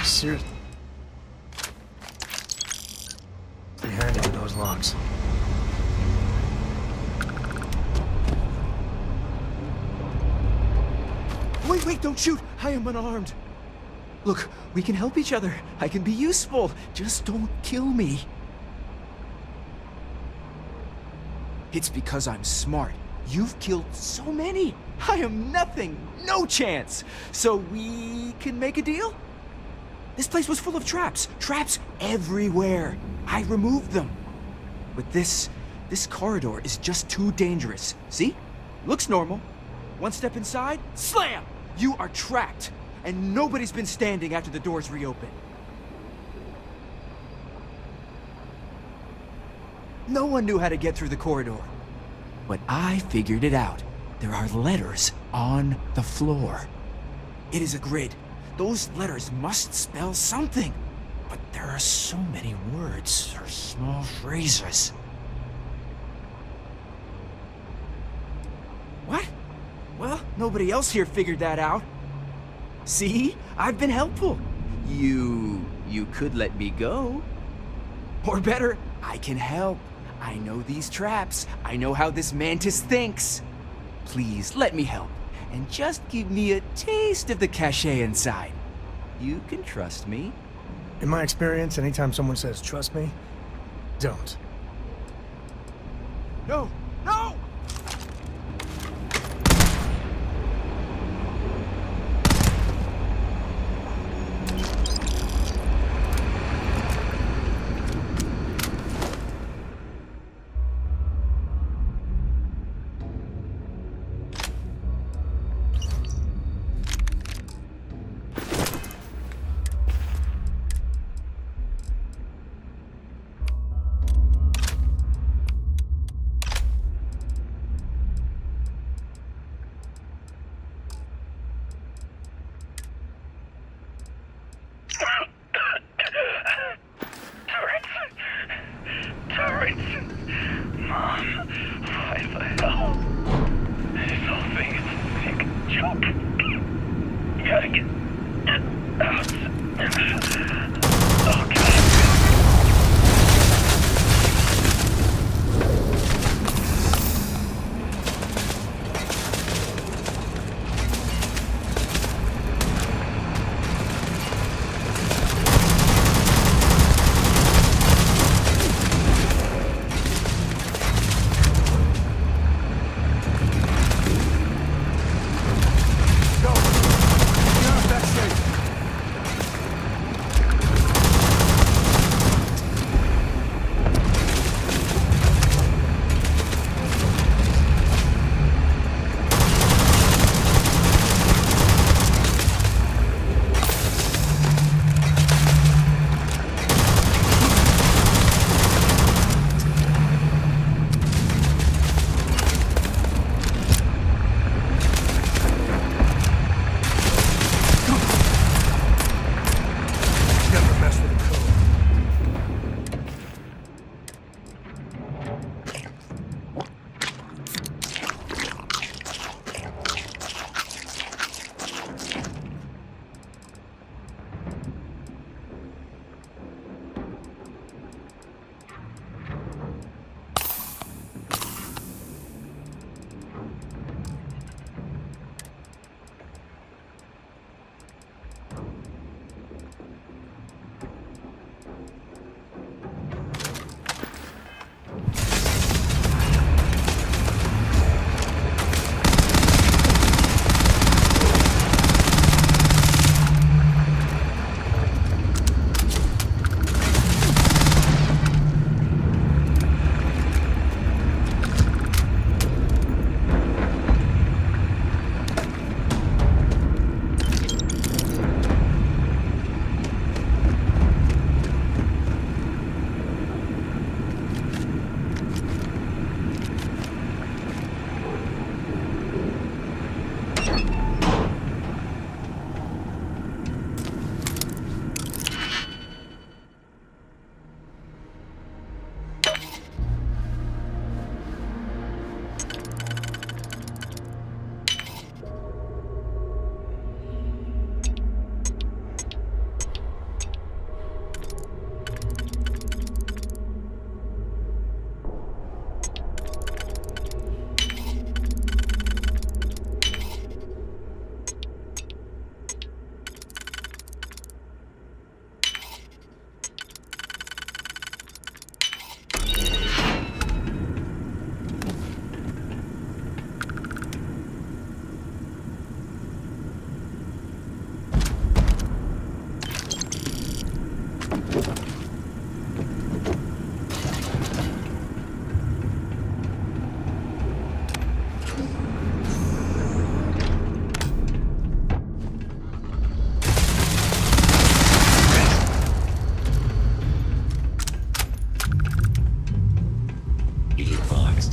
Seriously. Pretty handy with those locks. Wait, don't shoot! I am unarmed. Look, we can help each other. I can be useful. Just don't kill me. It's because I'm smart. You've killed so many. I am nothing. No chance. So we can make a deal? This place was full of traps. Traps everywhere. I removed them. But this corridor is just too dangerous. See? Looks normal. One step inside, slam! You are trapped. And nobody's been standing after the doors reopen. No one knew how to get through the corridor. But I figured it out. There are letters on the floor. It is a grid. Those letters must spell something. But there are so many words or small phrases. What? Well, nobody else here figured that out. See? I've been helpful. You could let me go. Or better, I can help. I know these traps. I know how this Mantis thinks. Please, let me help. And just give me a taste of the cachet inside. You can trust me. In my experience, anytime someone says, trust me, don't. No! No!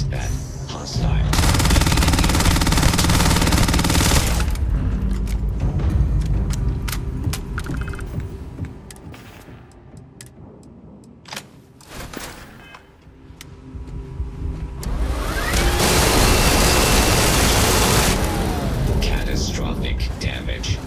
Combat hostile. Catastrophic damage.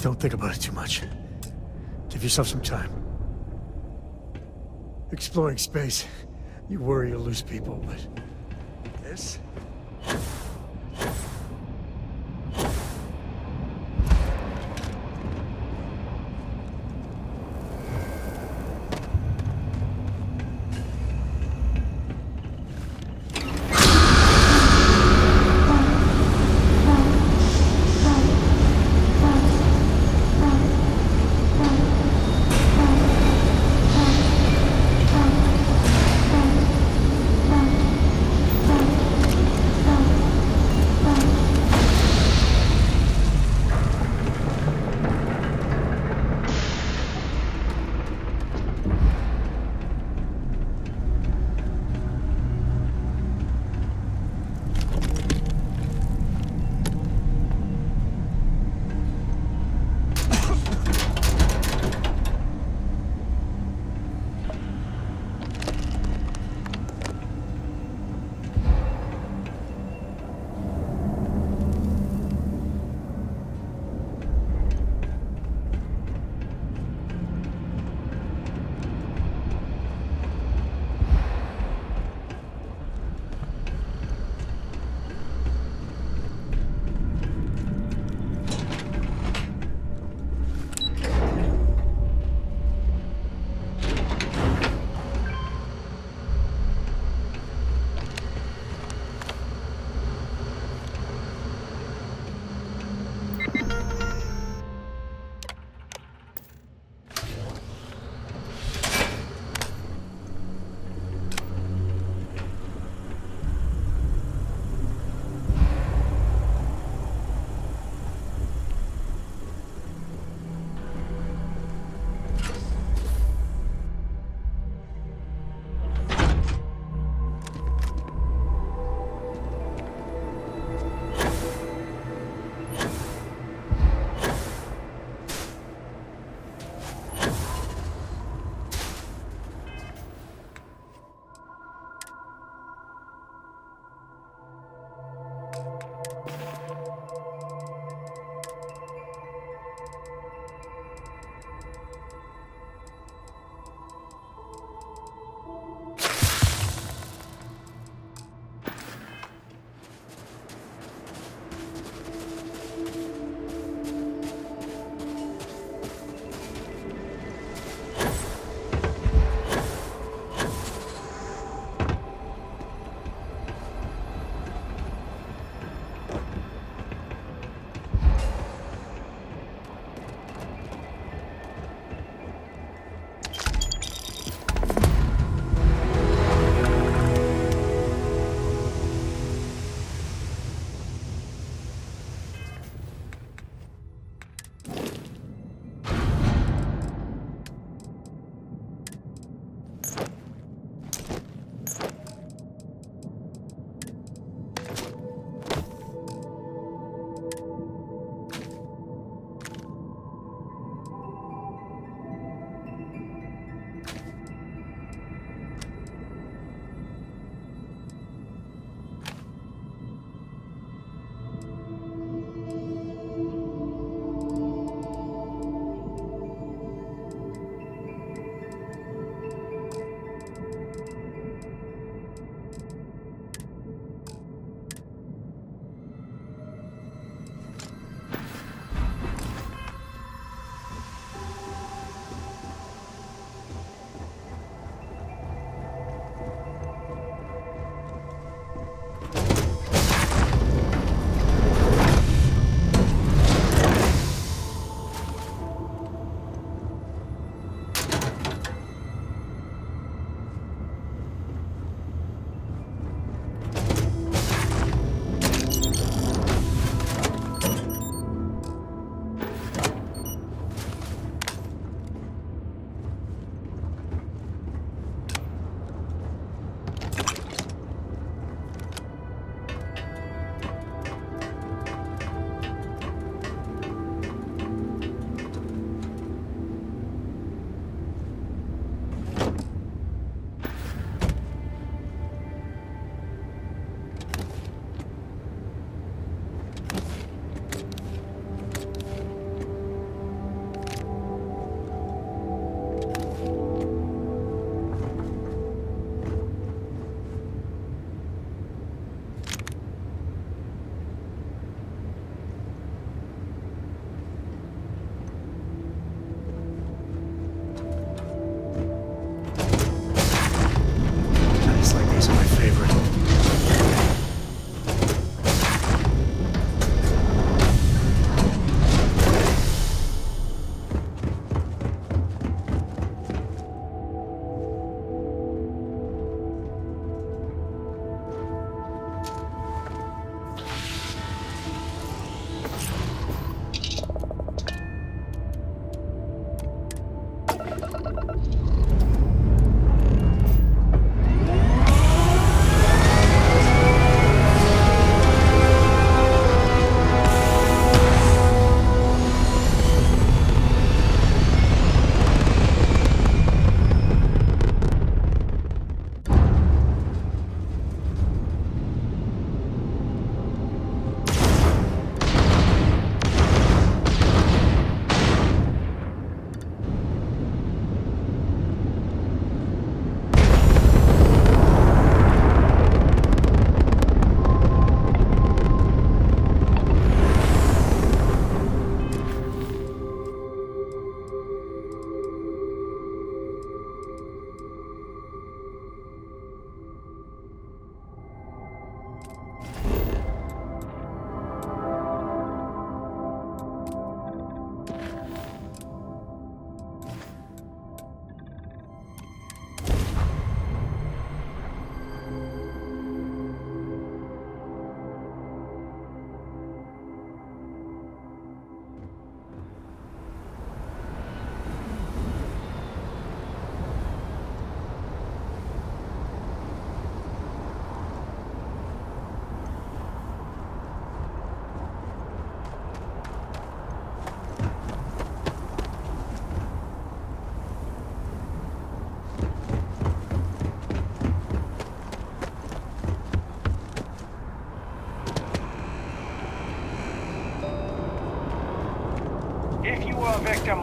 Don't think about it too much. Give yourself some time. Exploring space, you worry you'll lose people, but this?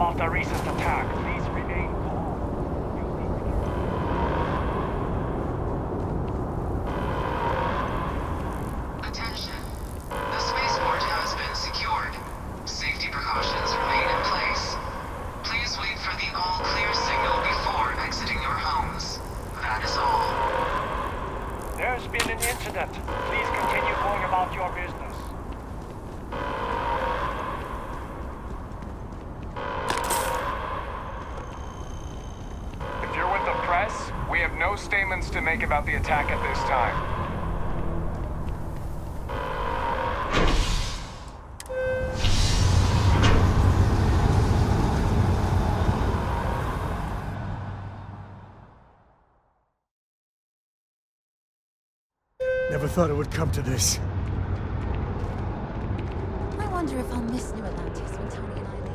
outcome of the recent attack. Please remain calm. Attention. The spaceport has been secured. Safety precautions remain in place. Please wait for the all-clear signal before exiting your homes. That is all. There's been an incident. Please continue going about your business. If you're with the press, we have no statements to make about the attack at this time. Never thought it would come to this. I wonder if I'll miss New Atlantis when Tony and I leave.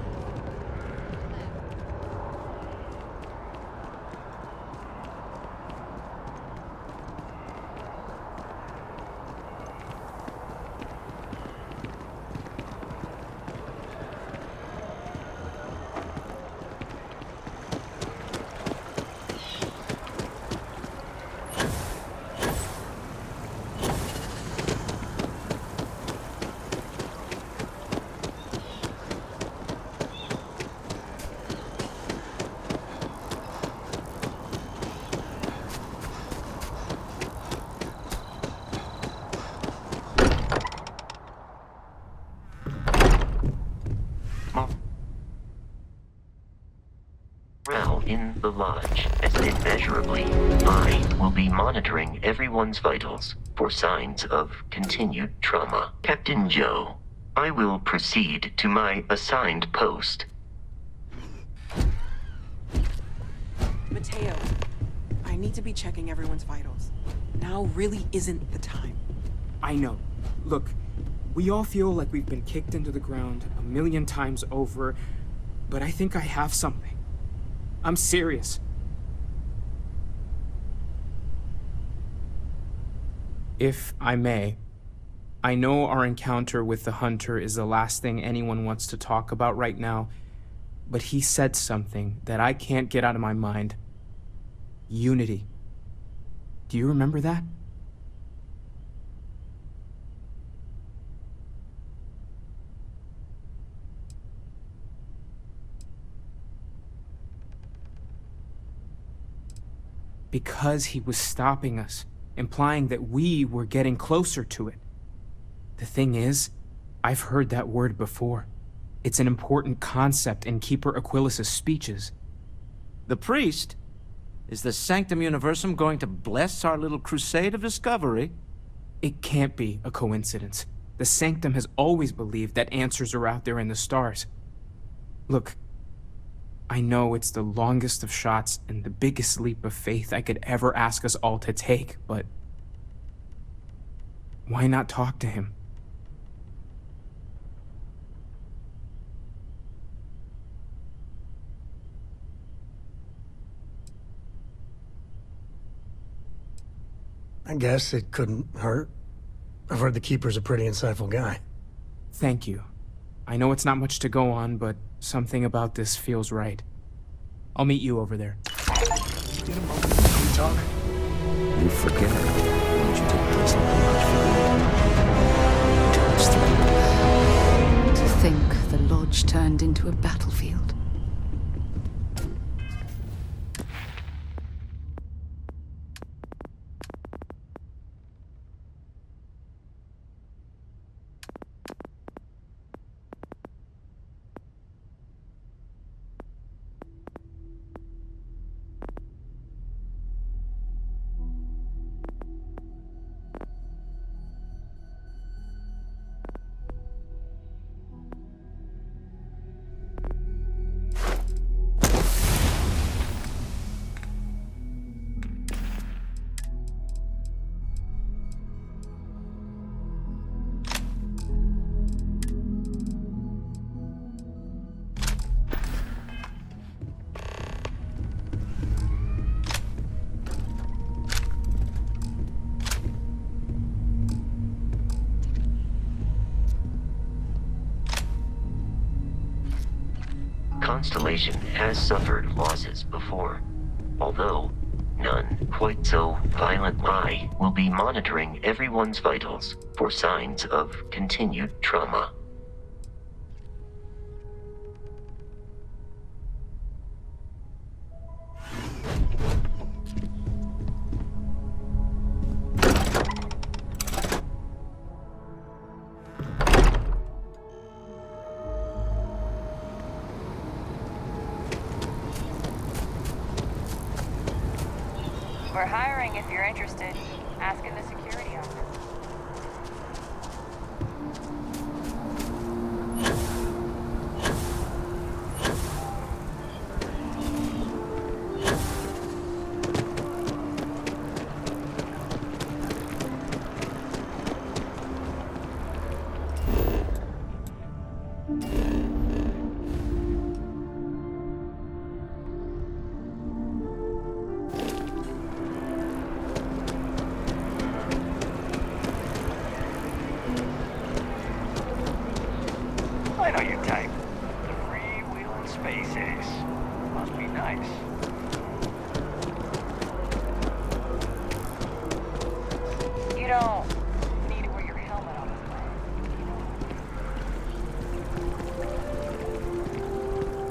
Morale in the lodge has been immeasurably. I will be monitoring everyone's vitals for signs of continued trauma. Captain Joe, I will proceed to my assigned post. Mateo, I need to be checking everyone's vitals. Now really isn't the time. I know. Look, we all feel like we've been kicked into the ground a million times over, but I think I have something. I'm serious. If I may, I know our encounter with the Hunter is the last thing anyone wants to talk about right now, but he said something that I can't get out of my mind. Unity. Do you remember that? Because he was stopping us, implying that we were getting closer to it. The thing is, I've heard that word before. It's an important concept in Keeper Aquilas's speeches. The priest? Is the Sanctum Universum going to bless our little crusade of discovery? It can't be a coincidence. The Sanctum has always believed that answers are out there in the stars. Look, I know it's the longest of shots and the biggest leap of faith I could ever ask us all to take, but why not talk to him? I guess it couldn't hurt. I've heard the Keeper's a pretty insightful guy. Thank you. I know it's not much to go on, but something about this feels right. I'll meet you over there. Get a moment. Can we talk? You forget. Did you take place in the lodge for To think the lodge turned into a battlefield. constellation has suffered losses before, although none quite so violent. I will be monitoring everyone's vitals for signs of continued trauma. We're hiring if you're interested. Ask in the security office. I know your type. The freewheeling space ace. Must be nice. You don't need to wear your helmet on this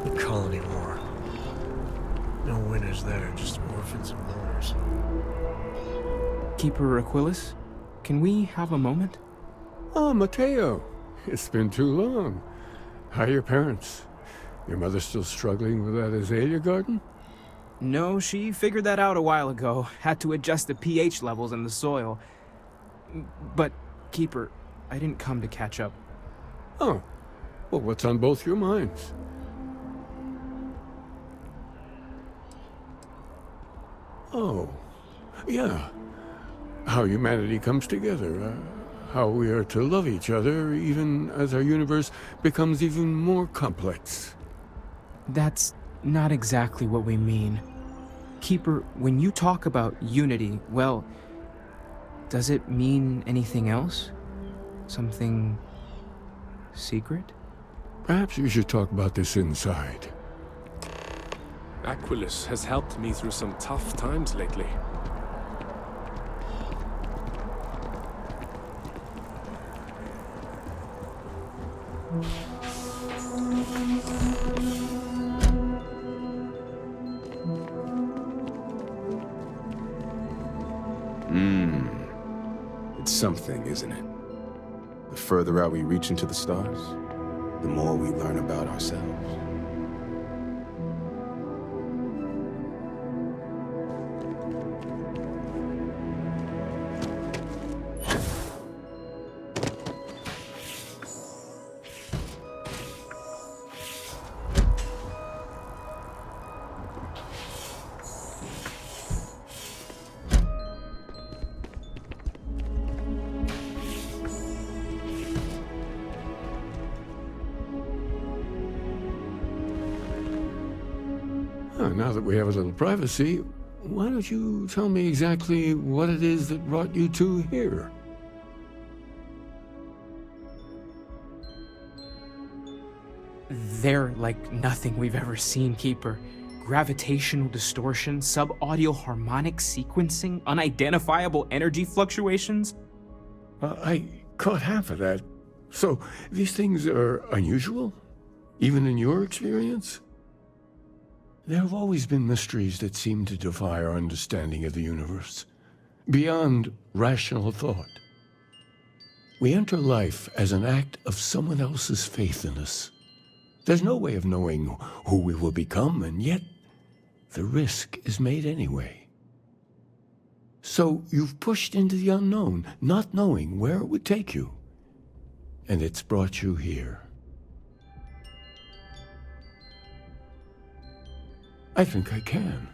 plane. The colony war. No winners there, just orphans and losers. Keeper Aquilus, can we have a moment? Oh, Mateo. It's been too long. How are your parents? Your mother still struggling with that azalea garden? No, she figured that out a while ago. Had to adjust the pH levels in the soil. But, Keeper, I didn't come to catch up. Oh. Well, what's on both your minds? Oh. Yeah. How humanity comes together. How we are to love each other, even as our universe becomes even more complex. That's not exactly what we mean. Keeper, when you talk about unity, well, does it mean anything else? Something secret? Perhaps you should talk about this inside. Aquilus has helped me through some tough times lately. It's something, isn't it? The further out we reach into the stars, the more we learn about ourselves. Now that we have a little privacy, why don't you tell me exactly what it is that brought you two here? They're like nothing we've ever seen, Keeper. Gravitational distortion, sub-audio harmonic sequencing, unidentifiable energy fluctuations. I caught half of that. So, these things are unusual? Even in your experience? There have always been mysteries that seem to defy our understanding of the universe, beyond rational thought. We enter life as an act of someone else's faith in us. There's no way of knowing who we will become, and yet the risk is made anyway. So you've pushed into the unknown, not knowing where it would take you, and it's brought you here. I think I can.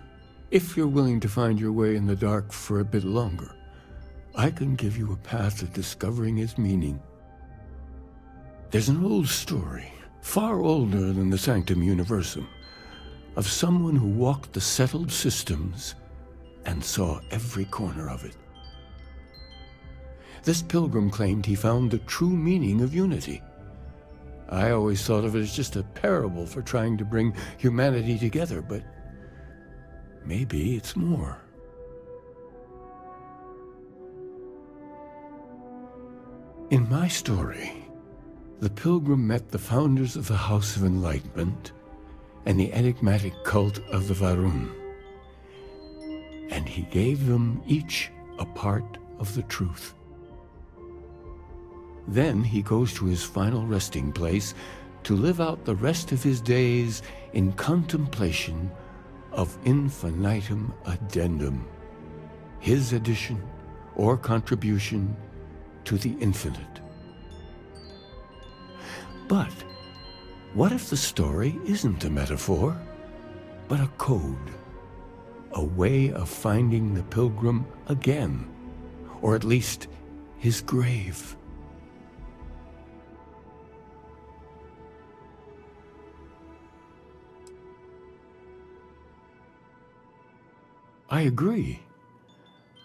If you're willing to find your way in the dark for a bit longer, I can give you a path of discovering its meaning. There's an old story, far older than the Sanctum Universum, of someone who walked the settled systems and saw every corner of it. This pilgrim claimed he found the true meaning of unity. I always thought of it as just a parable for trying to bring humanity together, but maybe it's more. In my story, the pilgrim met the founders of the House of Enlightenment and the enigmatic cult of the Varun, and he gave them each a part of the truth. Then he goes to his final resting place to live out the rest of his days in contemplation of infinitum addendum, his addition or contribution to the infinite. But what if the story isn't a metaphor, but a code? A way of finding the pilgrim again, or at least his grave. I agree.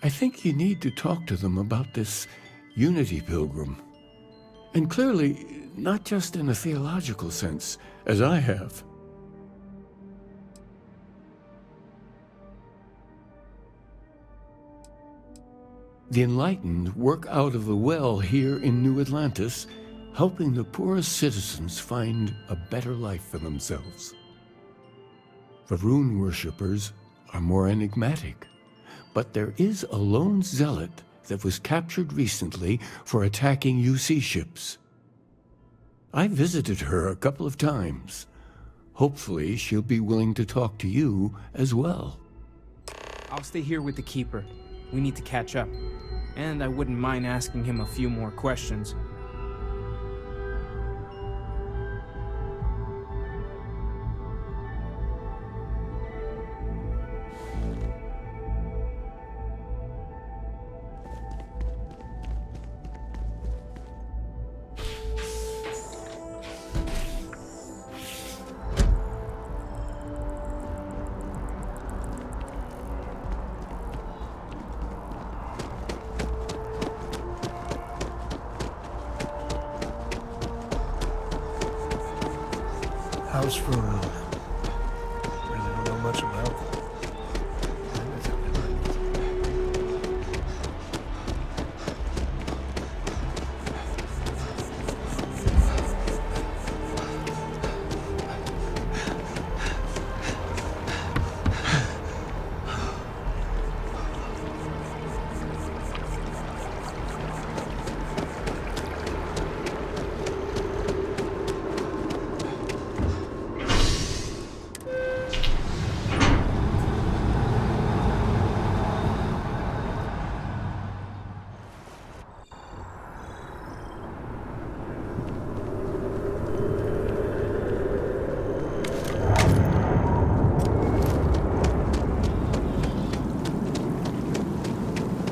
I think you need to talk to them about this Unity Pilgrim. And clearly, not just in a theological sense, as I have. The enlightened work out of the well here in New Atlantis, helping the poorest citizens find a better life for themselves. Varun worshippers are more enigmatic, but there is a lone zealot that was captured recently for attacking UC ships. I visited her a couple of times. Hopefully, she'll be willing to talk to you as well. I'll stay here with the Keeper. We need to catch up. And I wouldn't mind asking him a few more questions. House for really don't know much about them.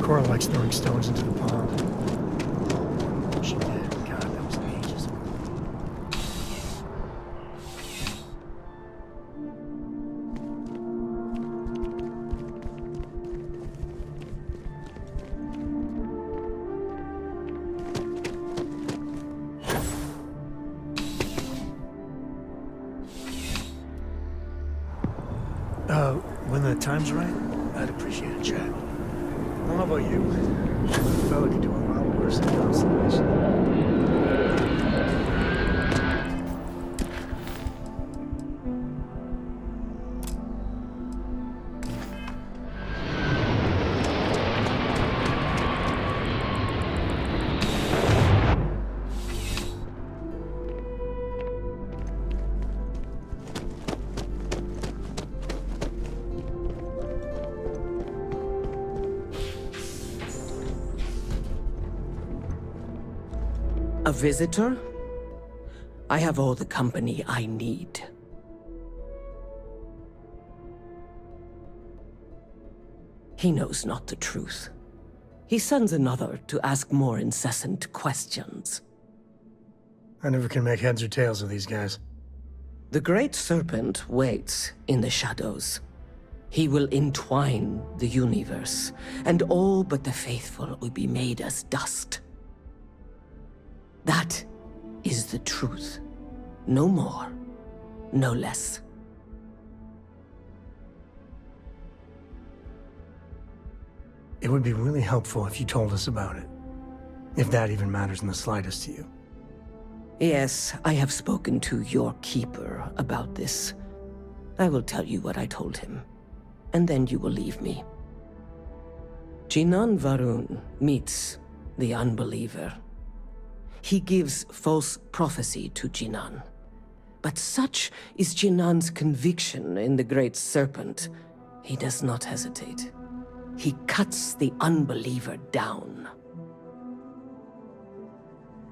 Cora likes throwing stones into the pond. She did. God, that was ages ago. When the time's right, I'd appreciate a chat. I don't know about you, but the fella could do a lot worse than constellation. A visitor? I have all the company I need. He knows not the truth. He sends another to ask more incessant questions. I never can make heads or tails of these guys. The Great Serpent waits in the shadows. He will entwine the universe, and all but the faithful will be made as dust. That is the truth. No more, no less. It would be really helpful if you told us about it. If that even matters in the slightest to you. Yes, I have spoken to your keeper about this. I will tell you what I told him, and then you will leave me. Jinan Varun meets the unbeliever. He gives false prophecy to Jinan. But such is Jinan's conviction in the Great Serpent, he does not hesitate. He cuts the unbeliever down.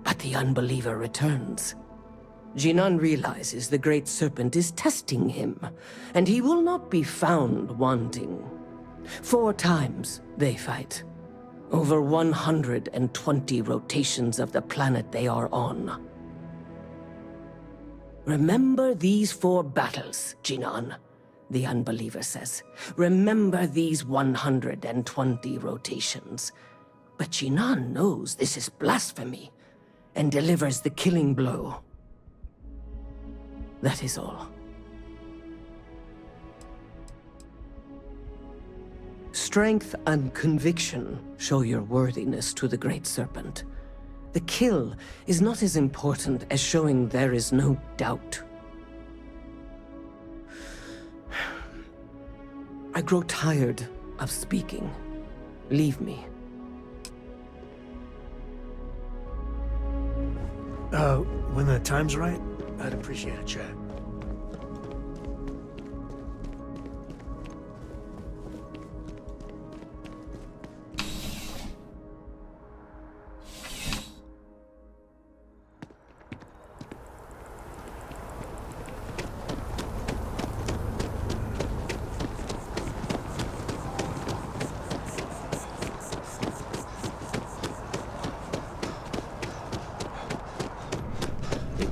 But the unbeliever returns. Jinan realizes the Great Serpent is testing him, and he will not be found wanting. 4 times they fight. Over 120 rotations of the planet they are on. Remember these 4 battles, Jinan, the unbeliever says. Remember these 120 rotations. But Jinan knows this is blasphemy, and delivers the killing blow. That is all. Strength and conviction show your worthiness to the Great Serpent. The kill is not as important as showing there is no doubt. I grow tired of speaking. Leave me. When the time's right, I'd appreciate a chat.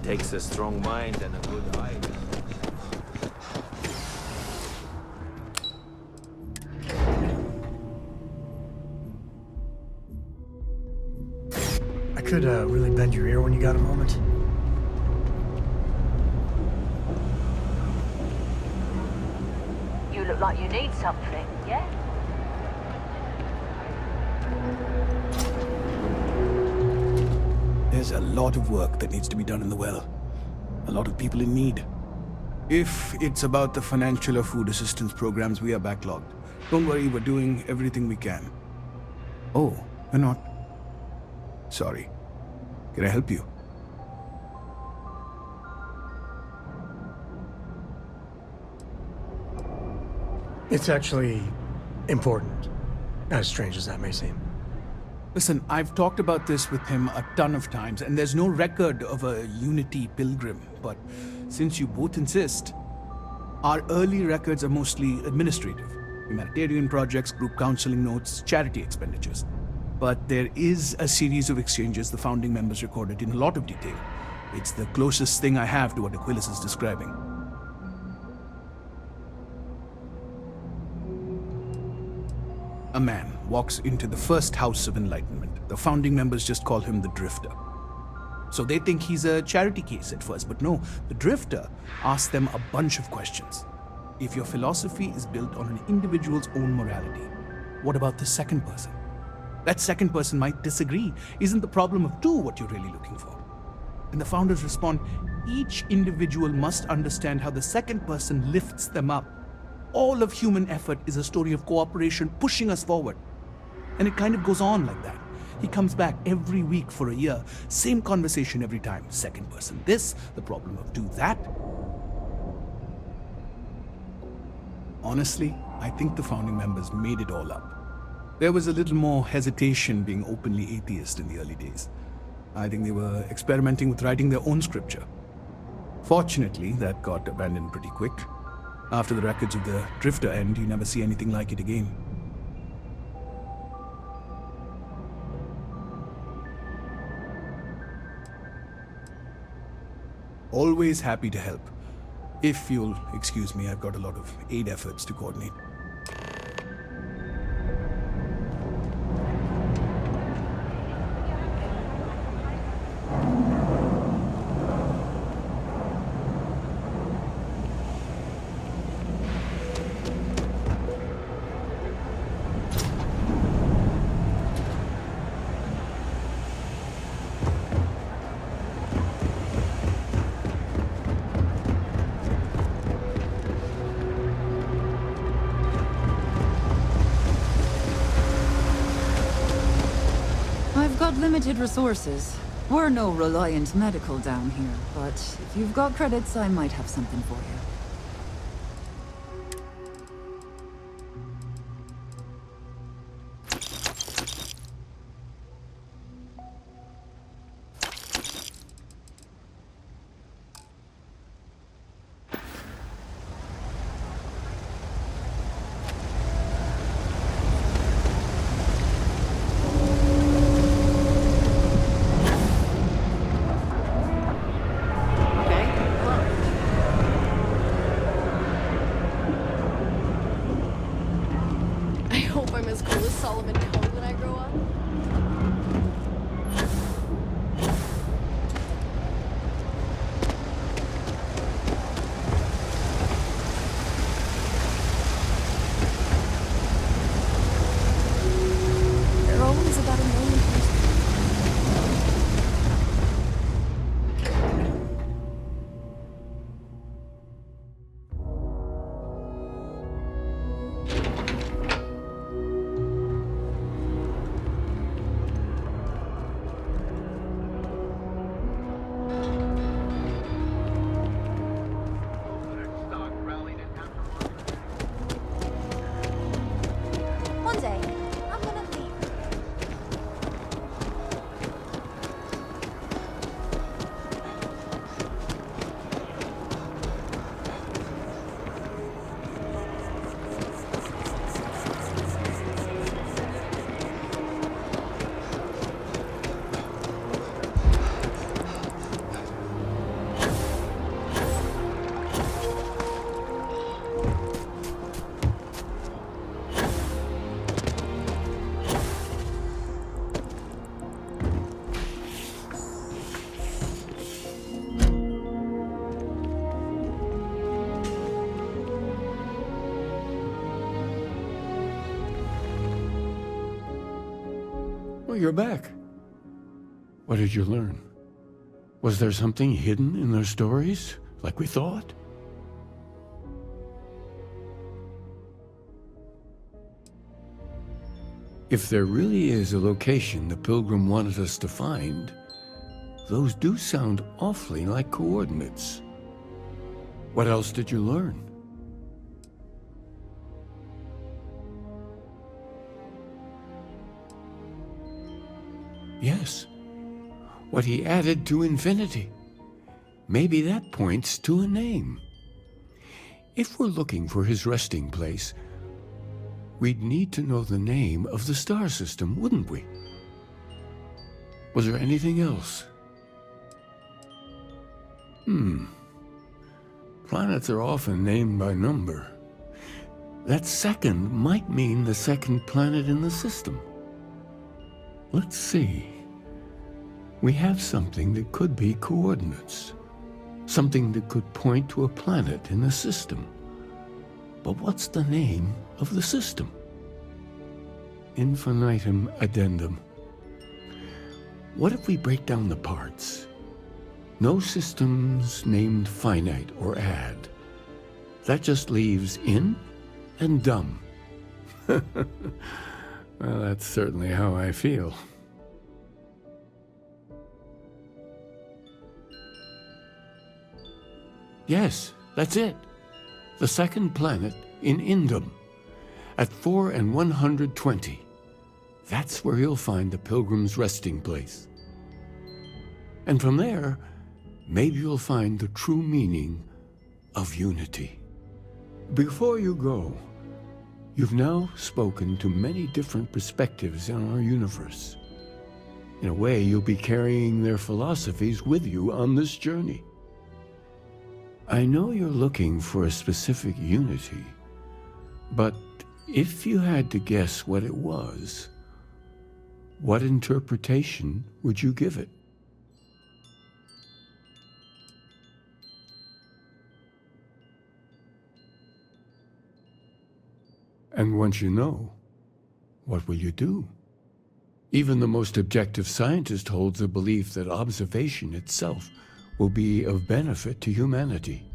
Takes a strong mind and a good eye. I could really bend your ear when you got a moment. You look like you need something, yeah? There's a lot of work that needs to be done in the well. A lot of people in need. If it's about the financial or food assistance programs, we are backlogged. Don't worry, we're doing everything we can. Oh, we're not. Sorry. Can I help you? It's actually important, as strange as that may seem. Listen, I've talked about this with him a ton of times, and there's no record of a Unity pilgrim. But since you both insist, our early records are mostly administrative. Humanitarian projects, group counseling notes, charity expenditures. But there is a series of exchanges the founding members recorded in a lot of detail. It's the closest thing I have to what Aquilus is describing. A man walks into the first house of enlightenment. The founding members just call him the Drifter. So they think he's a charity case at first, but no, the Drifter asks them a bunch of questions. If your philosophy is built on an individual's own morality, what about the second person? That second person might disagree. Isn't the problem of 2 what you're really looking for? And the founders respond, each individual must understand how the second person lifts them up. All of human effort is a story of cooperation pushing us forward. And it kind of goes on like that. He comes back every week for a year. Same conversation every time. Second person this, the problem of 2 that. Honestly, I think the founding members made it all up. There was a little more hesitation being openly atheist in the early days. I think they were experimenting with writing their own scripture. Fortunately, that got abandoned pretty quick. After the records of the Drifter end, you never see anything like it again. Always happy to help. If you'll excuse me, I've got a lot of aid efforts to coordinate. got limited resources. We're no reliant medical down here, but if you've got credits, I might have something for you. Well, you're back. What did you learn? Was there something hidden in their stories, like we thought? If there really is a location the Pilgrim wanted us to find, those do sound awfully like coordinates. What else did you learn? Yes, what he added to infinity. Maybe that points to a name. If we're looking for his resting place, we'd need to know the name of the star system, wouldn't we? Was there anything else? Planets are often named by number. That second might mean the second planet in the system. Let's see. We have something that could be coordinates. Something that could point to a planet in the system. But what's the name of the system? Infinitum addendum. What if we break down the parts? No systems named finite or add. That just leaves in and dumb. Well, that's certainly how I feel. Yes, that's it. The second planet in Indum, at 4 and 120. That's where you'll find the Pilgrim's resting place. And from there, maybe you'll find the true meaning of unity. Before you go, you've now spoken to many different perspectives on our universe. In a way, you'll be carrying their philosophies with you on this journey. I know you're looking for a specific unity, but if you had to guess what it was, what interpretation would you give it? And once you know, what will you do? Even the most objective scientist holds a belief that observation itself will be of benefit to humanity.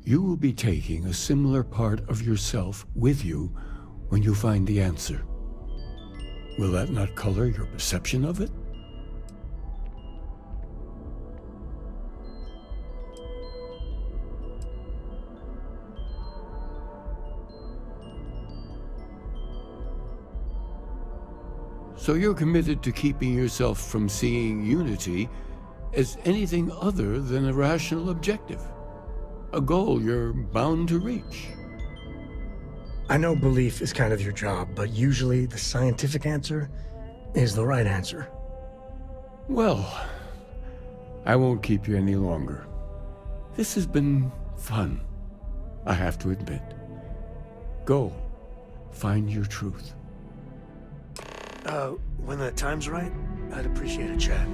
You will be taking a similar part of yourself with you when you find the answer. Will that not color your perception of it? So you're committed to keeping yourself from seeing unity as anything other than a rational objective, a goal you're bound to reach. I know belief is kind of your job, but usually the scientific answer is the right answer. Well, I won't keep you any longer. This has been fun, I have to admit. Go, find your truth. When the time's right, I'd appreciate a chat.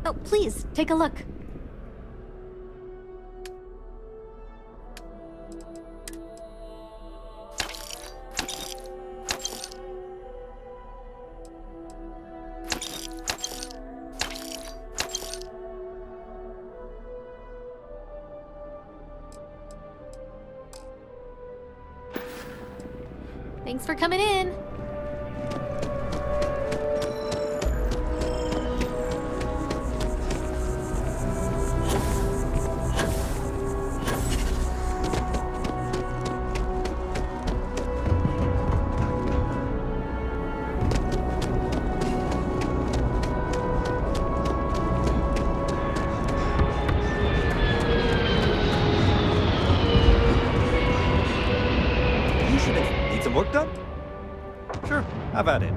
Oh, please, take a look. Thanks for coming in. Need some work done? Sure, have at it.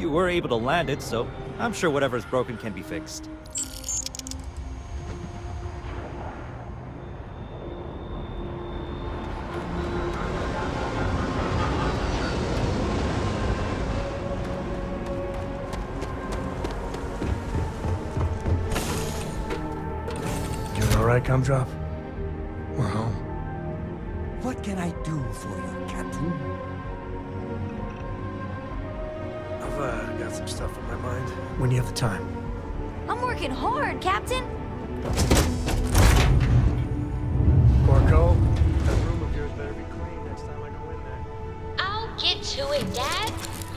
you were able to land it, so I'm sure whatever's broken can be fixed. Doing all right, Gumdrop? We're home. What can I do for you, Captain? I've got some stuff on my mind. When do you have the time? I'm working hard, Captain. Marco, that room of yours better be clean next time I go in there. I'll get to it, Dad.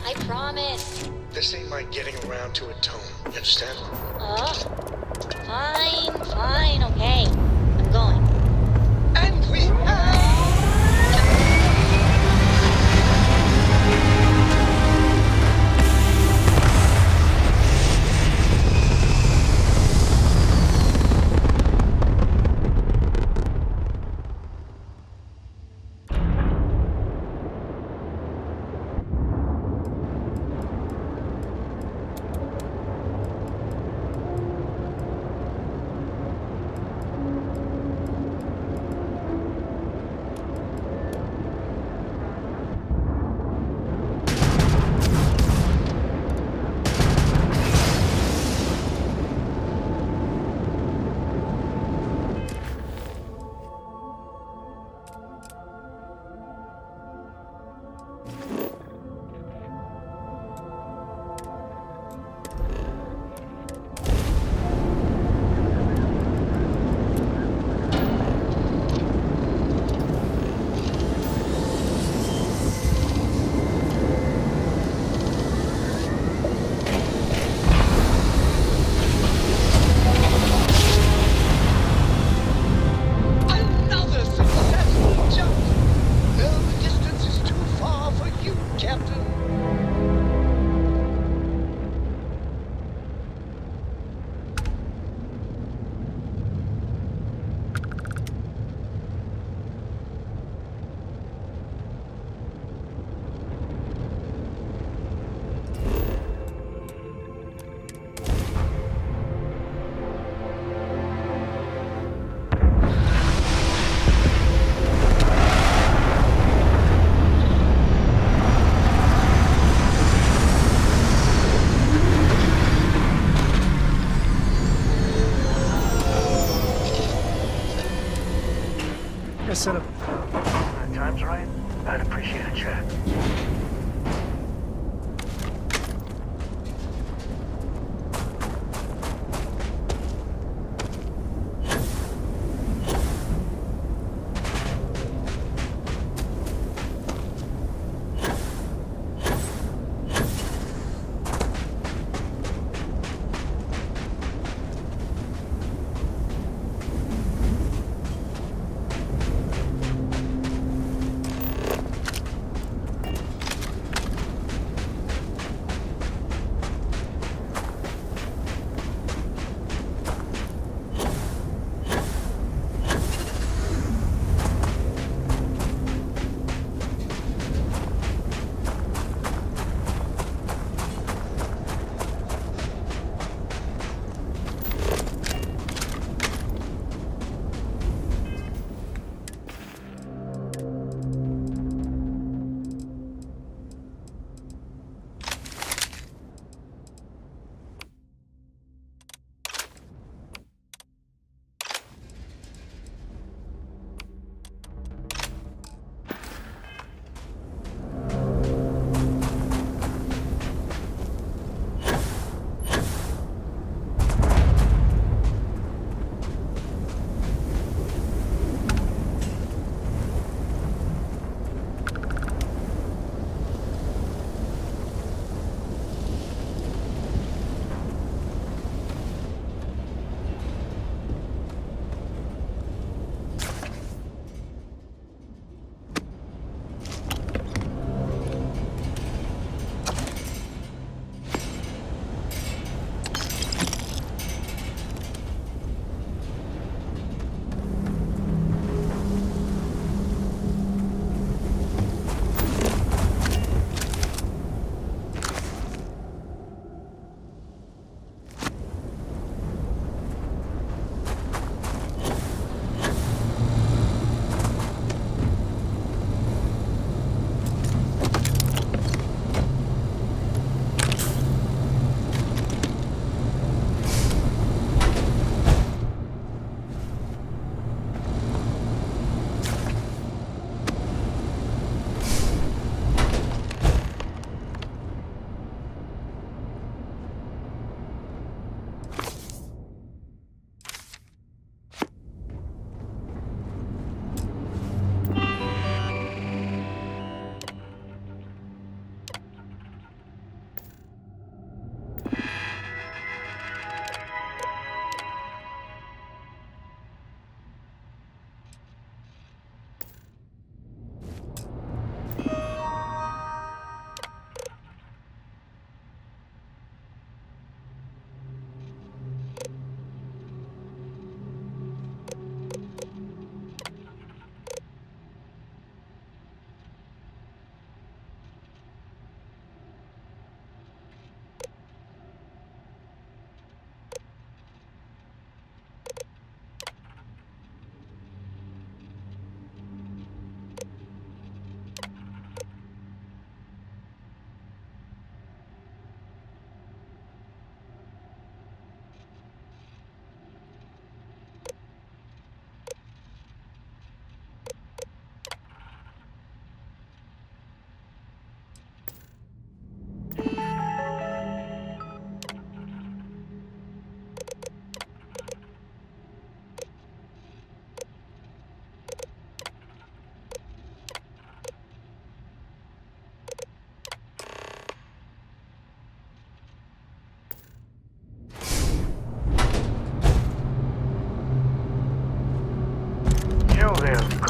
I promise. This ain't my getting around to it tone. You understand? Fine, okay. I'm going. And we have... Set up. When the time's right, I'd appreciate a chat.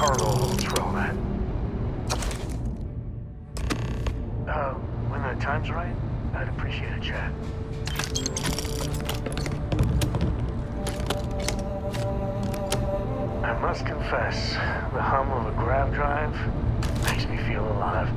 corridor holds for all that. When the time's right, I'd appreciate a chat. I must confess, the hum of a grav drive makes me feel alive.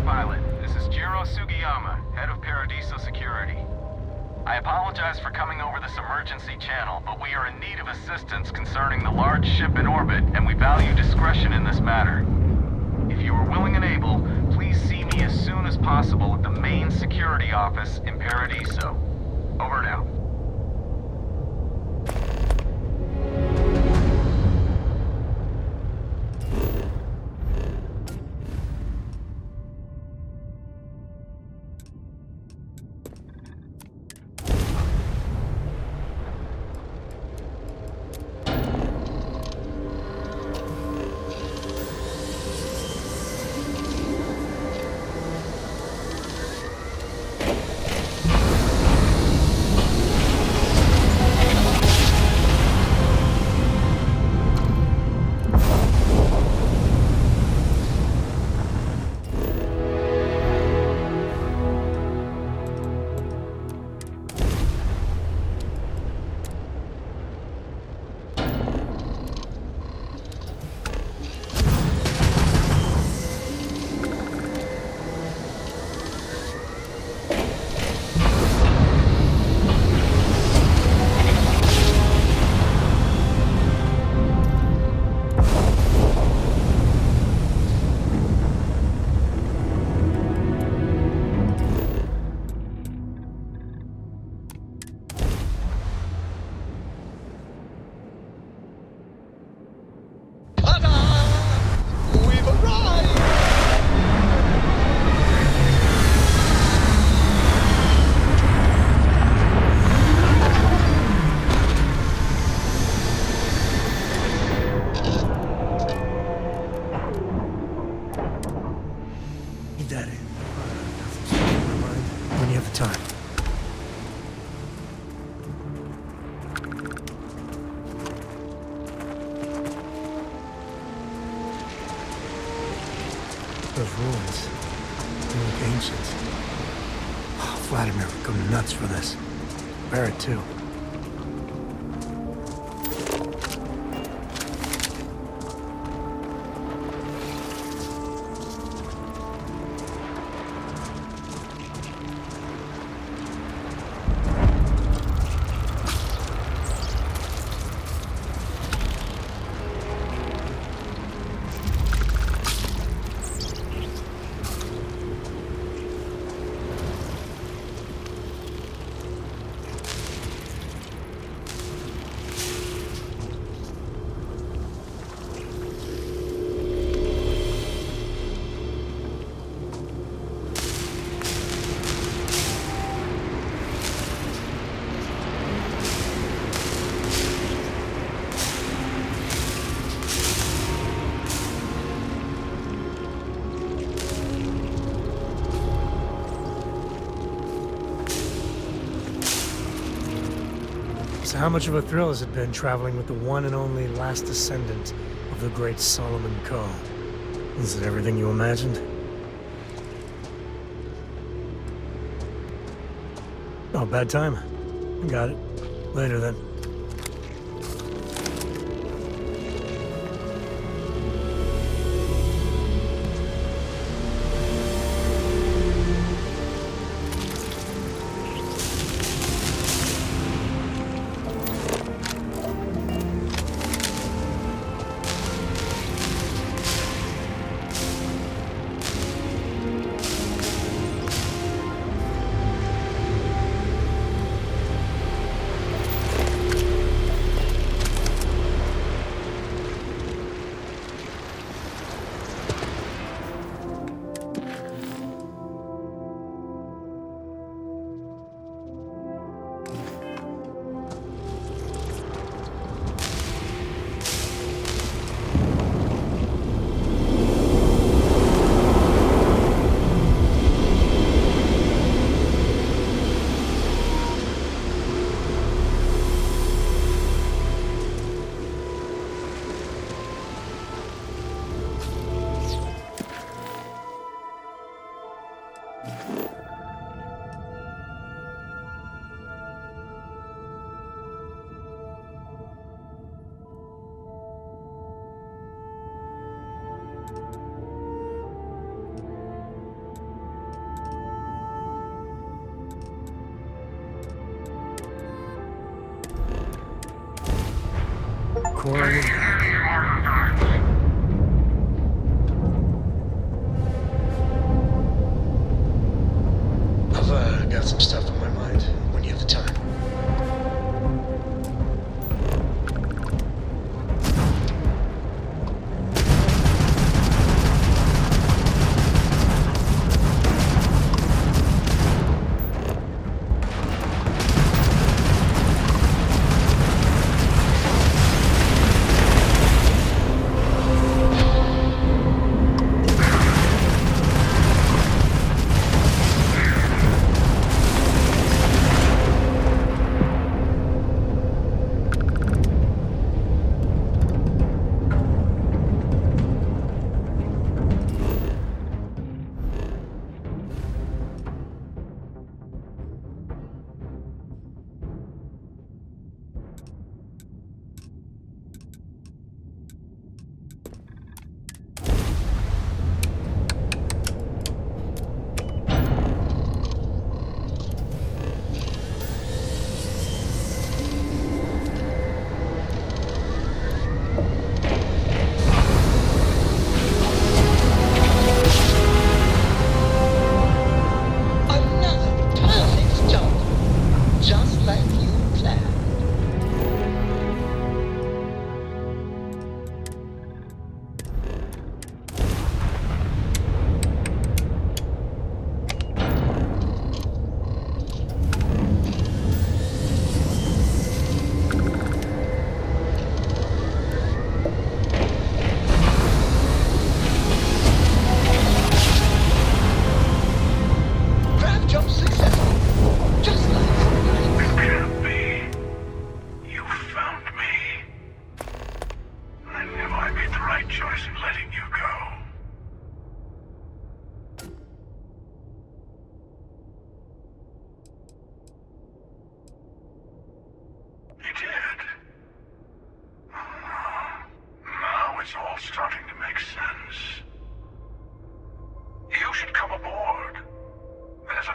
Pilot. This is Jiro Sugiyama, head of Paradiso Security. I apologize for coming over this emergency channel, but we are in need of assistance concerning the large ship in orbit, and we value discretion in this matter. If you are willing and able, please see me as soon as possible at the main security office in Paradiso. Over and out. have the time. Those ruins, they look ancient. Oh, Vladimir would go nuts for this. Barrett, too. So how much of a thrill has it been traveling with the one and only last descendant of the great Solomon Coe? Is it everything you imagined? Oh, bad time. Got it. Later then. I've got some stuff on my mind when you have the time.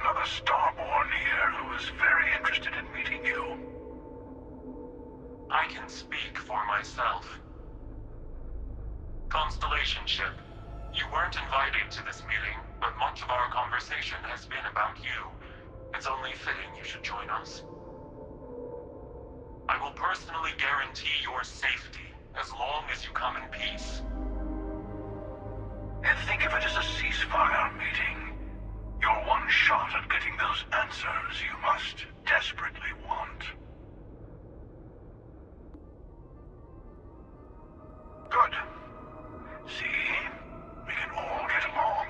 another Starborn here who is very interested in meeting you. I can speak for myself. Constellation ship, you weren't invited to this meeting, but much of our conversation has been about you. It's only fitting you should join us. I will personally guarantee your safety as long as you come in peace. And think of it as a ceasefire meeting. Your one shot at getting those answers you must desperately want. Good. See? We can all get along.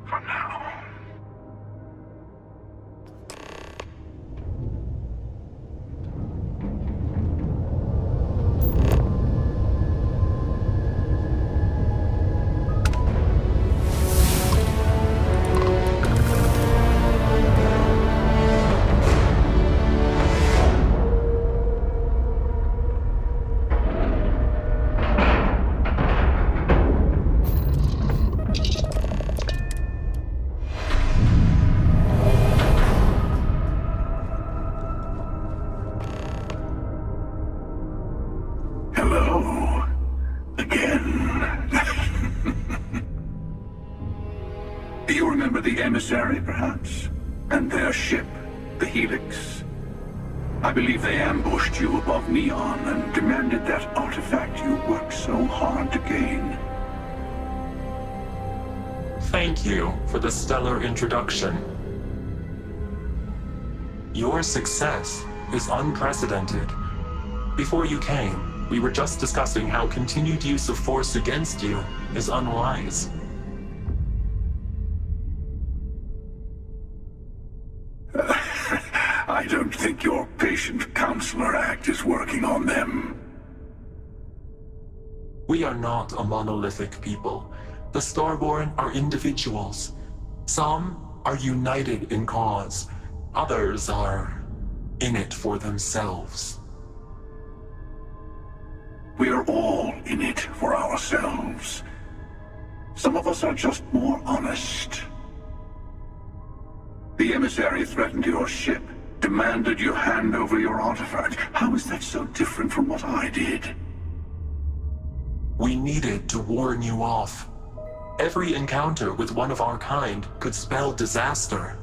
For now. Hello. Again. Do you remember the emissary, perhaps? And their ship, the Helix? I believe they ambushed you above Neon and demanded that artifact you worked so hard to gain. Thank you for the stellar introduction. Your success is unprecedented. Before you came, we were just discussing how continued use of force against you is unwise. I don't think your patient counselor act is working on them. We are not a monolithic people. The Starborn are individuals. Some are united in cause. Others are in it for themselves. We are all in it for ourselves. Some of us are just more honest. The emissary threatened your ship, demanded you hand over your artifact. How is that so different from what I did? We needed to warn you off. Every encounter with one of our kind could spell disaster.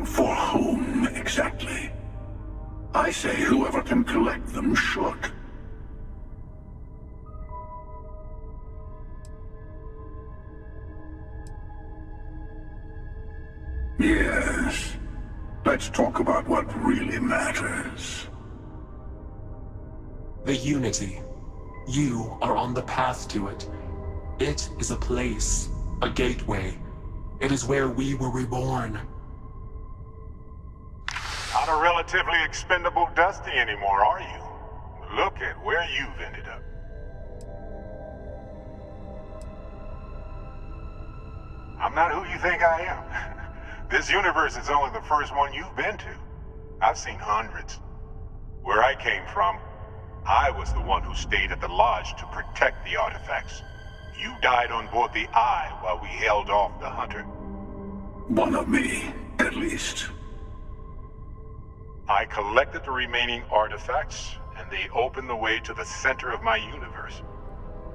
For whom, exactly? I say whoever can collect them should. Yes. Let's talk about what really matters. The Unity. You are on the path to it. It is a place, a gateway. It is where we were reborn. Not a relatively expendable Dusty anymore, are you? Look at where you've ended up. I'm not who you think I am. This universe is only the first one you've been to. I've seen hundreds. Where I came from, I was the one who stayed at the lodge to protect the artifacts. You died on board the Eye while we held off the Hunter. One of me, at least. I collected the remaining artifacts, and they opened the way to the center of my universe,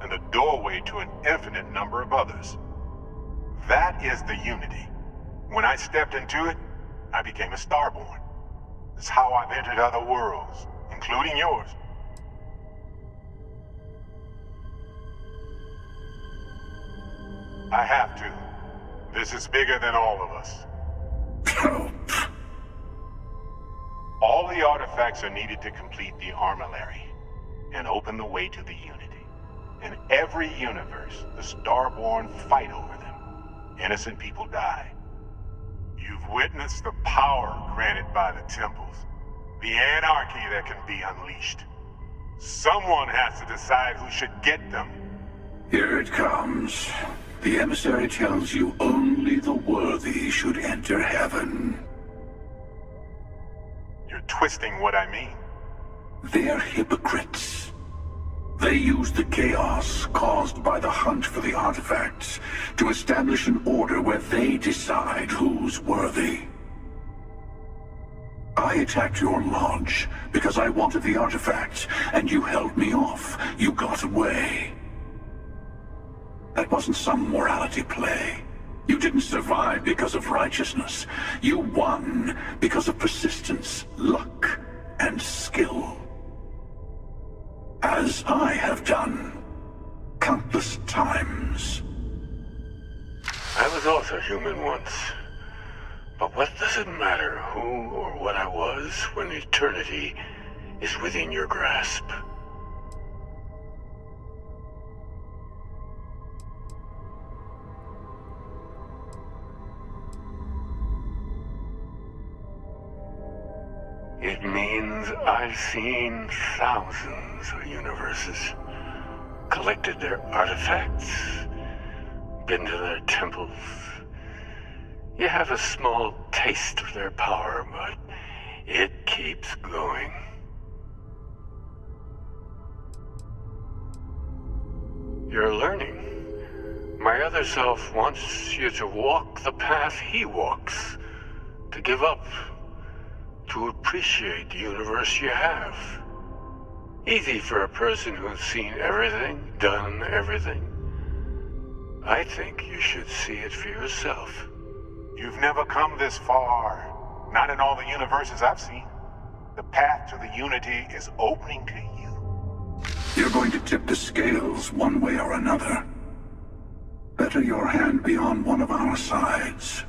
and the doorway to an infinite number of others. That is the Unity. When I stepped into it, I became a Starborn. It's how I've entered other worlds, including yours. I have to. This is bigger than all of us. All the artifacts are needed to complete the armillary and open the way to the Unity. In every universe, the Starborn fight over them. Innocent people die. You've witnessed the power granted by the temples, the anarchy that can be unleashed. Someone has to decide who should get them. Here it comes. The emissary tells you only the worthy should enter heaven. You're twisting what I mean. They're hypocrites. They use the chaos caused by the hunt for the artifacts to establish an order where they decide who's worthy. I attacked your lodge because I wanted the artifacts, and you held me off. You got away. That wasn't some morality play. You didn't survive because of righteousness. You won because of persistence, luck, and skill. As I have done countless times. I was also human once. But what does it matter who or what I was when eternity is within your grasp? It means I've seen thousands of universes, collected their artifacts, been to their temples. You have a small taste of their power, but it keeps going. You're learning. My other self wants you to walk the path he walks, to give up, to appreciate the universe you have. Easy for a person who's seen everything, done everything. I think you should see it for yourself. You've never come this far. Not in all the universes I've seen. The path to the Unity is opening to you. You're going to tip the scales one way or another. Better your hand be on one of our sides.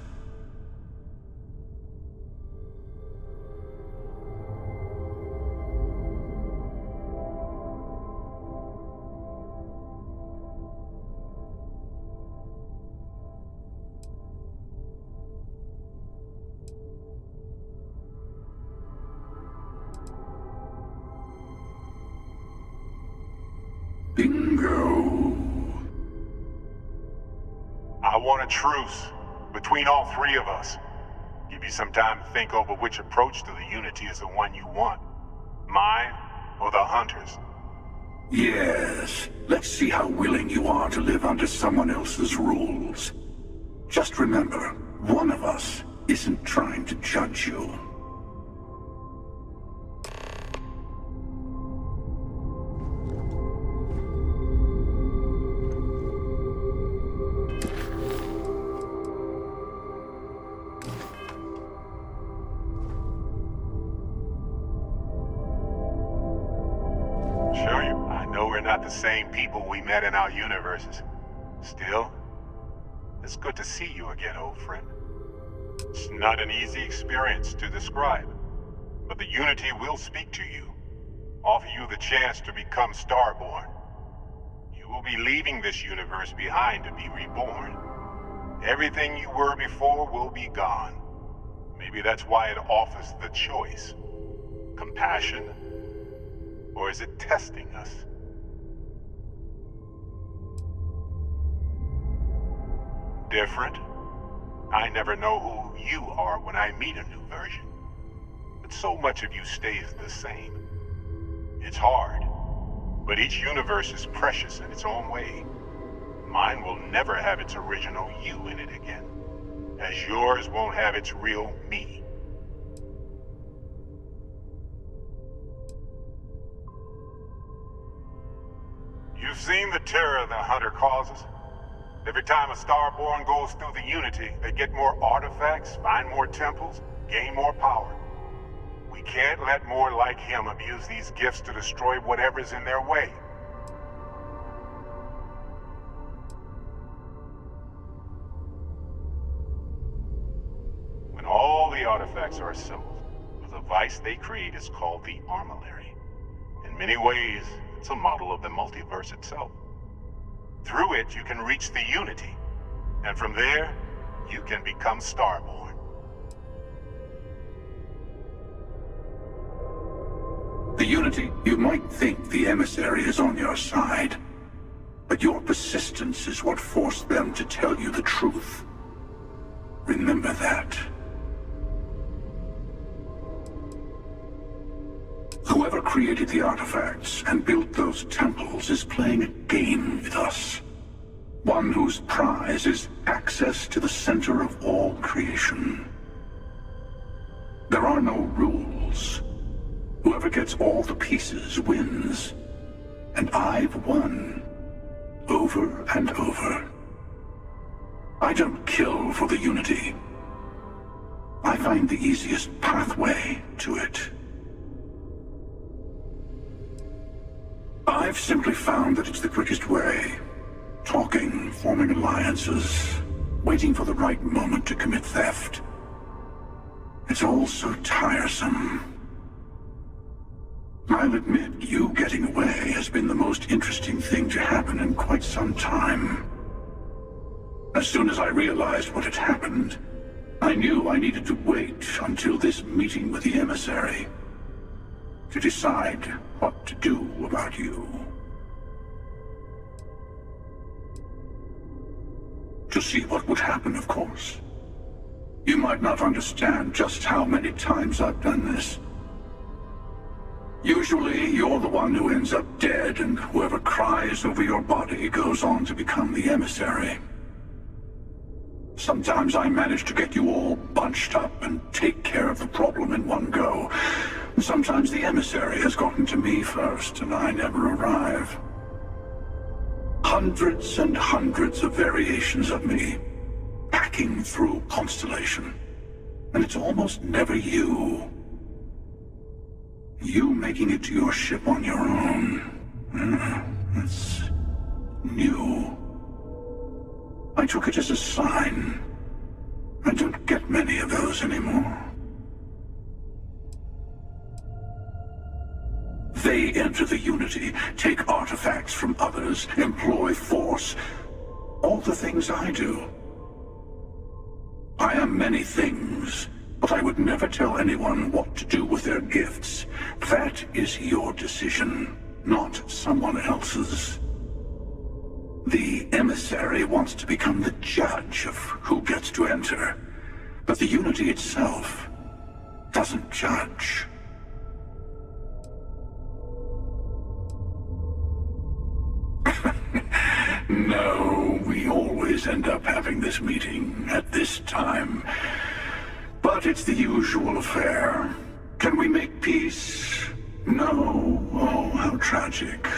Bingo. I want a truce between all three of us. Give you some time to think over which approach to the Unity is the one you want. Mine or the Hunters? Yes. Let's see how willing you are to live under someone else's rules. Just remember, one of us isn't trying to judge you. The same people we met in our universes. Still, it's good to see you again, old friend. It's not an easy experience to describe, but the Unity will speak to you, offer you the chance to become Starborn. You will be leaving this universe behind to be reborn. Everything you were before will be gone. Maybe that's why it offers the choice. Compassion, or is it testing us? Different. I never know who you are when I meet a new version. But so much of you stays the same. It's hard, but each universe is precious in its own way. Mine will never have its original you in it again, as yours won't have its real me. You've seen the terror the Hunter causes. Every time a Starborn goes through the Unity, they get more artifacts, find more temples, gain more power. We can't let more like him abuse these gifts to destroy whatever's in their way. When all the artifacts are assembled, the device they create is called the Armillary. In many ways, it's a model of the multiverse itself. Through it, you can reach the Unity, and from there, you can become Starborn. The Unity, you might think the emissary is on your side, but your persistence is what forced them to tell you the truth. Remember that. Whoever created the artifacts and built those temples is playing a game with us. One whose prize is access to the center of all creation. There are no rules. Whoever gets all the pieces wins. And I've won. Over and over. I don't kill for the Unity. I find the easiest pathway to it. I've simply found that it's the quickest way. Talking, forming alliances, waiting for the right moment to commit theft. It's all so tiresome. I'll admit, you getting away has been the most interesting thing to happen in quite some time. As soon as I realized what had happened, I knew I needed to wait until this meeting with the emissary to decide what to do about you. To see what would happen, of course. You might not understand just how many times I've done this. Usually, you're the one who ends up dead, and whoever cries over your body goes on to become the emissary. Sometimes I manage to get you all bunched up and take care of the problem in one go. Sometimes the emissary has gotten to me first, and I never arrive. Hundreds and hundreds of variations of me, hacking through Constellation. And it's almost never you. You making it to your ship on your own. That's new. I took it as a sign. I don't get many of those anymore. They enter the Unity, take artifacts from others, employ force. All the things I do. I am many things, but I would never tell anyone what to do with their gifts. That is your decision, not someone else's. The emissary wants to become the judge of who gets to enter, but the Unity itself doesn't judge. No, we always end up having this meeting at this time. But it's the usual affair. Can we make peace? No. Oh, how tragic.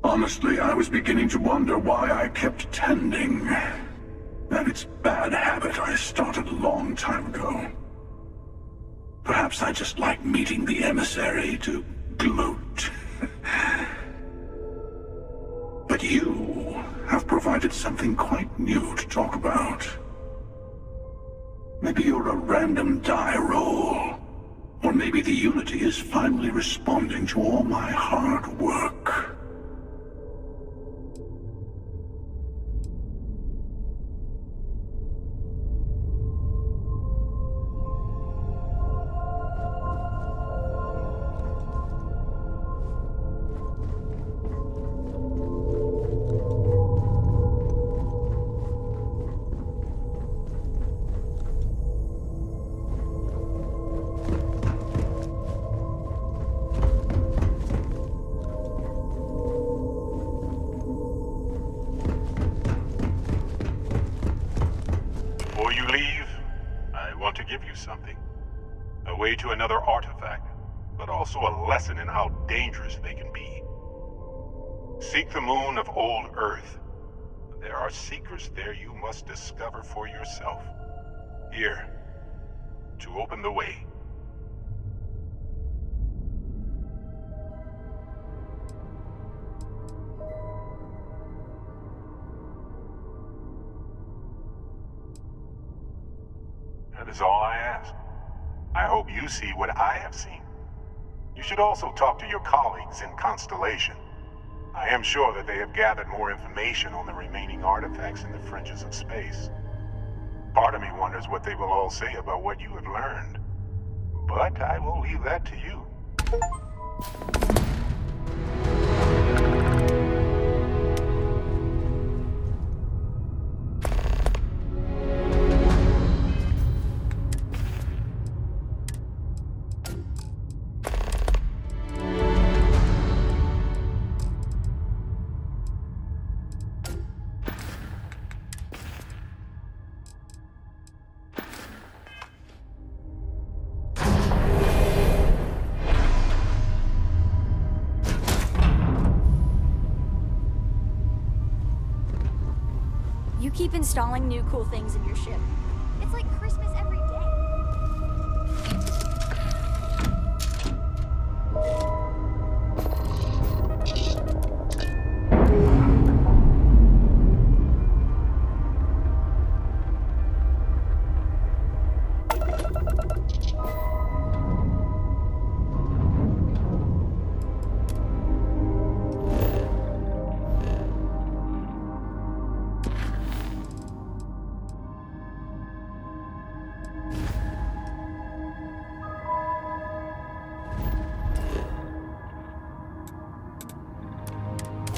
Honestly, I was beginning to wonder why I kept attending. And it's a bad habit I started a long time ago. Perhaps I just like meeting the emissary to gloat. But you have provided something quite new to talk about. Maybe you're a random die roll. Or maybe the Unity is finally responding to all my hard work. Something. A way to another artifact, but also a lesson in how dangerous they can be. Seek the moon of old Earth. There are secrets there you must discover for yourself. Here, to open the way. That is all I ask. I hope you see what I have seen. You should also talk to your colleagues in Constellation. I am sure that they have gathered more information on the remaining artifacts in the fringes of space. Part of me wonders what they will all say about what you have learned. But I will leave that to you. keep installing new cool things in your ship. It's like Christmas every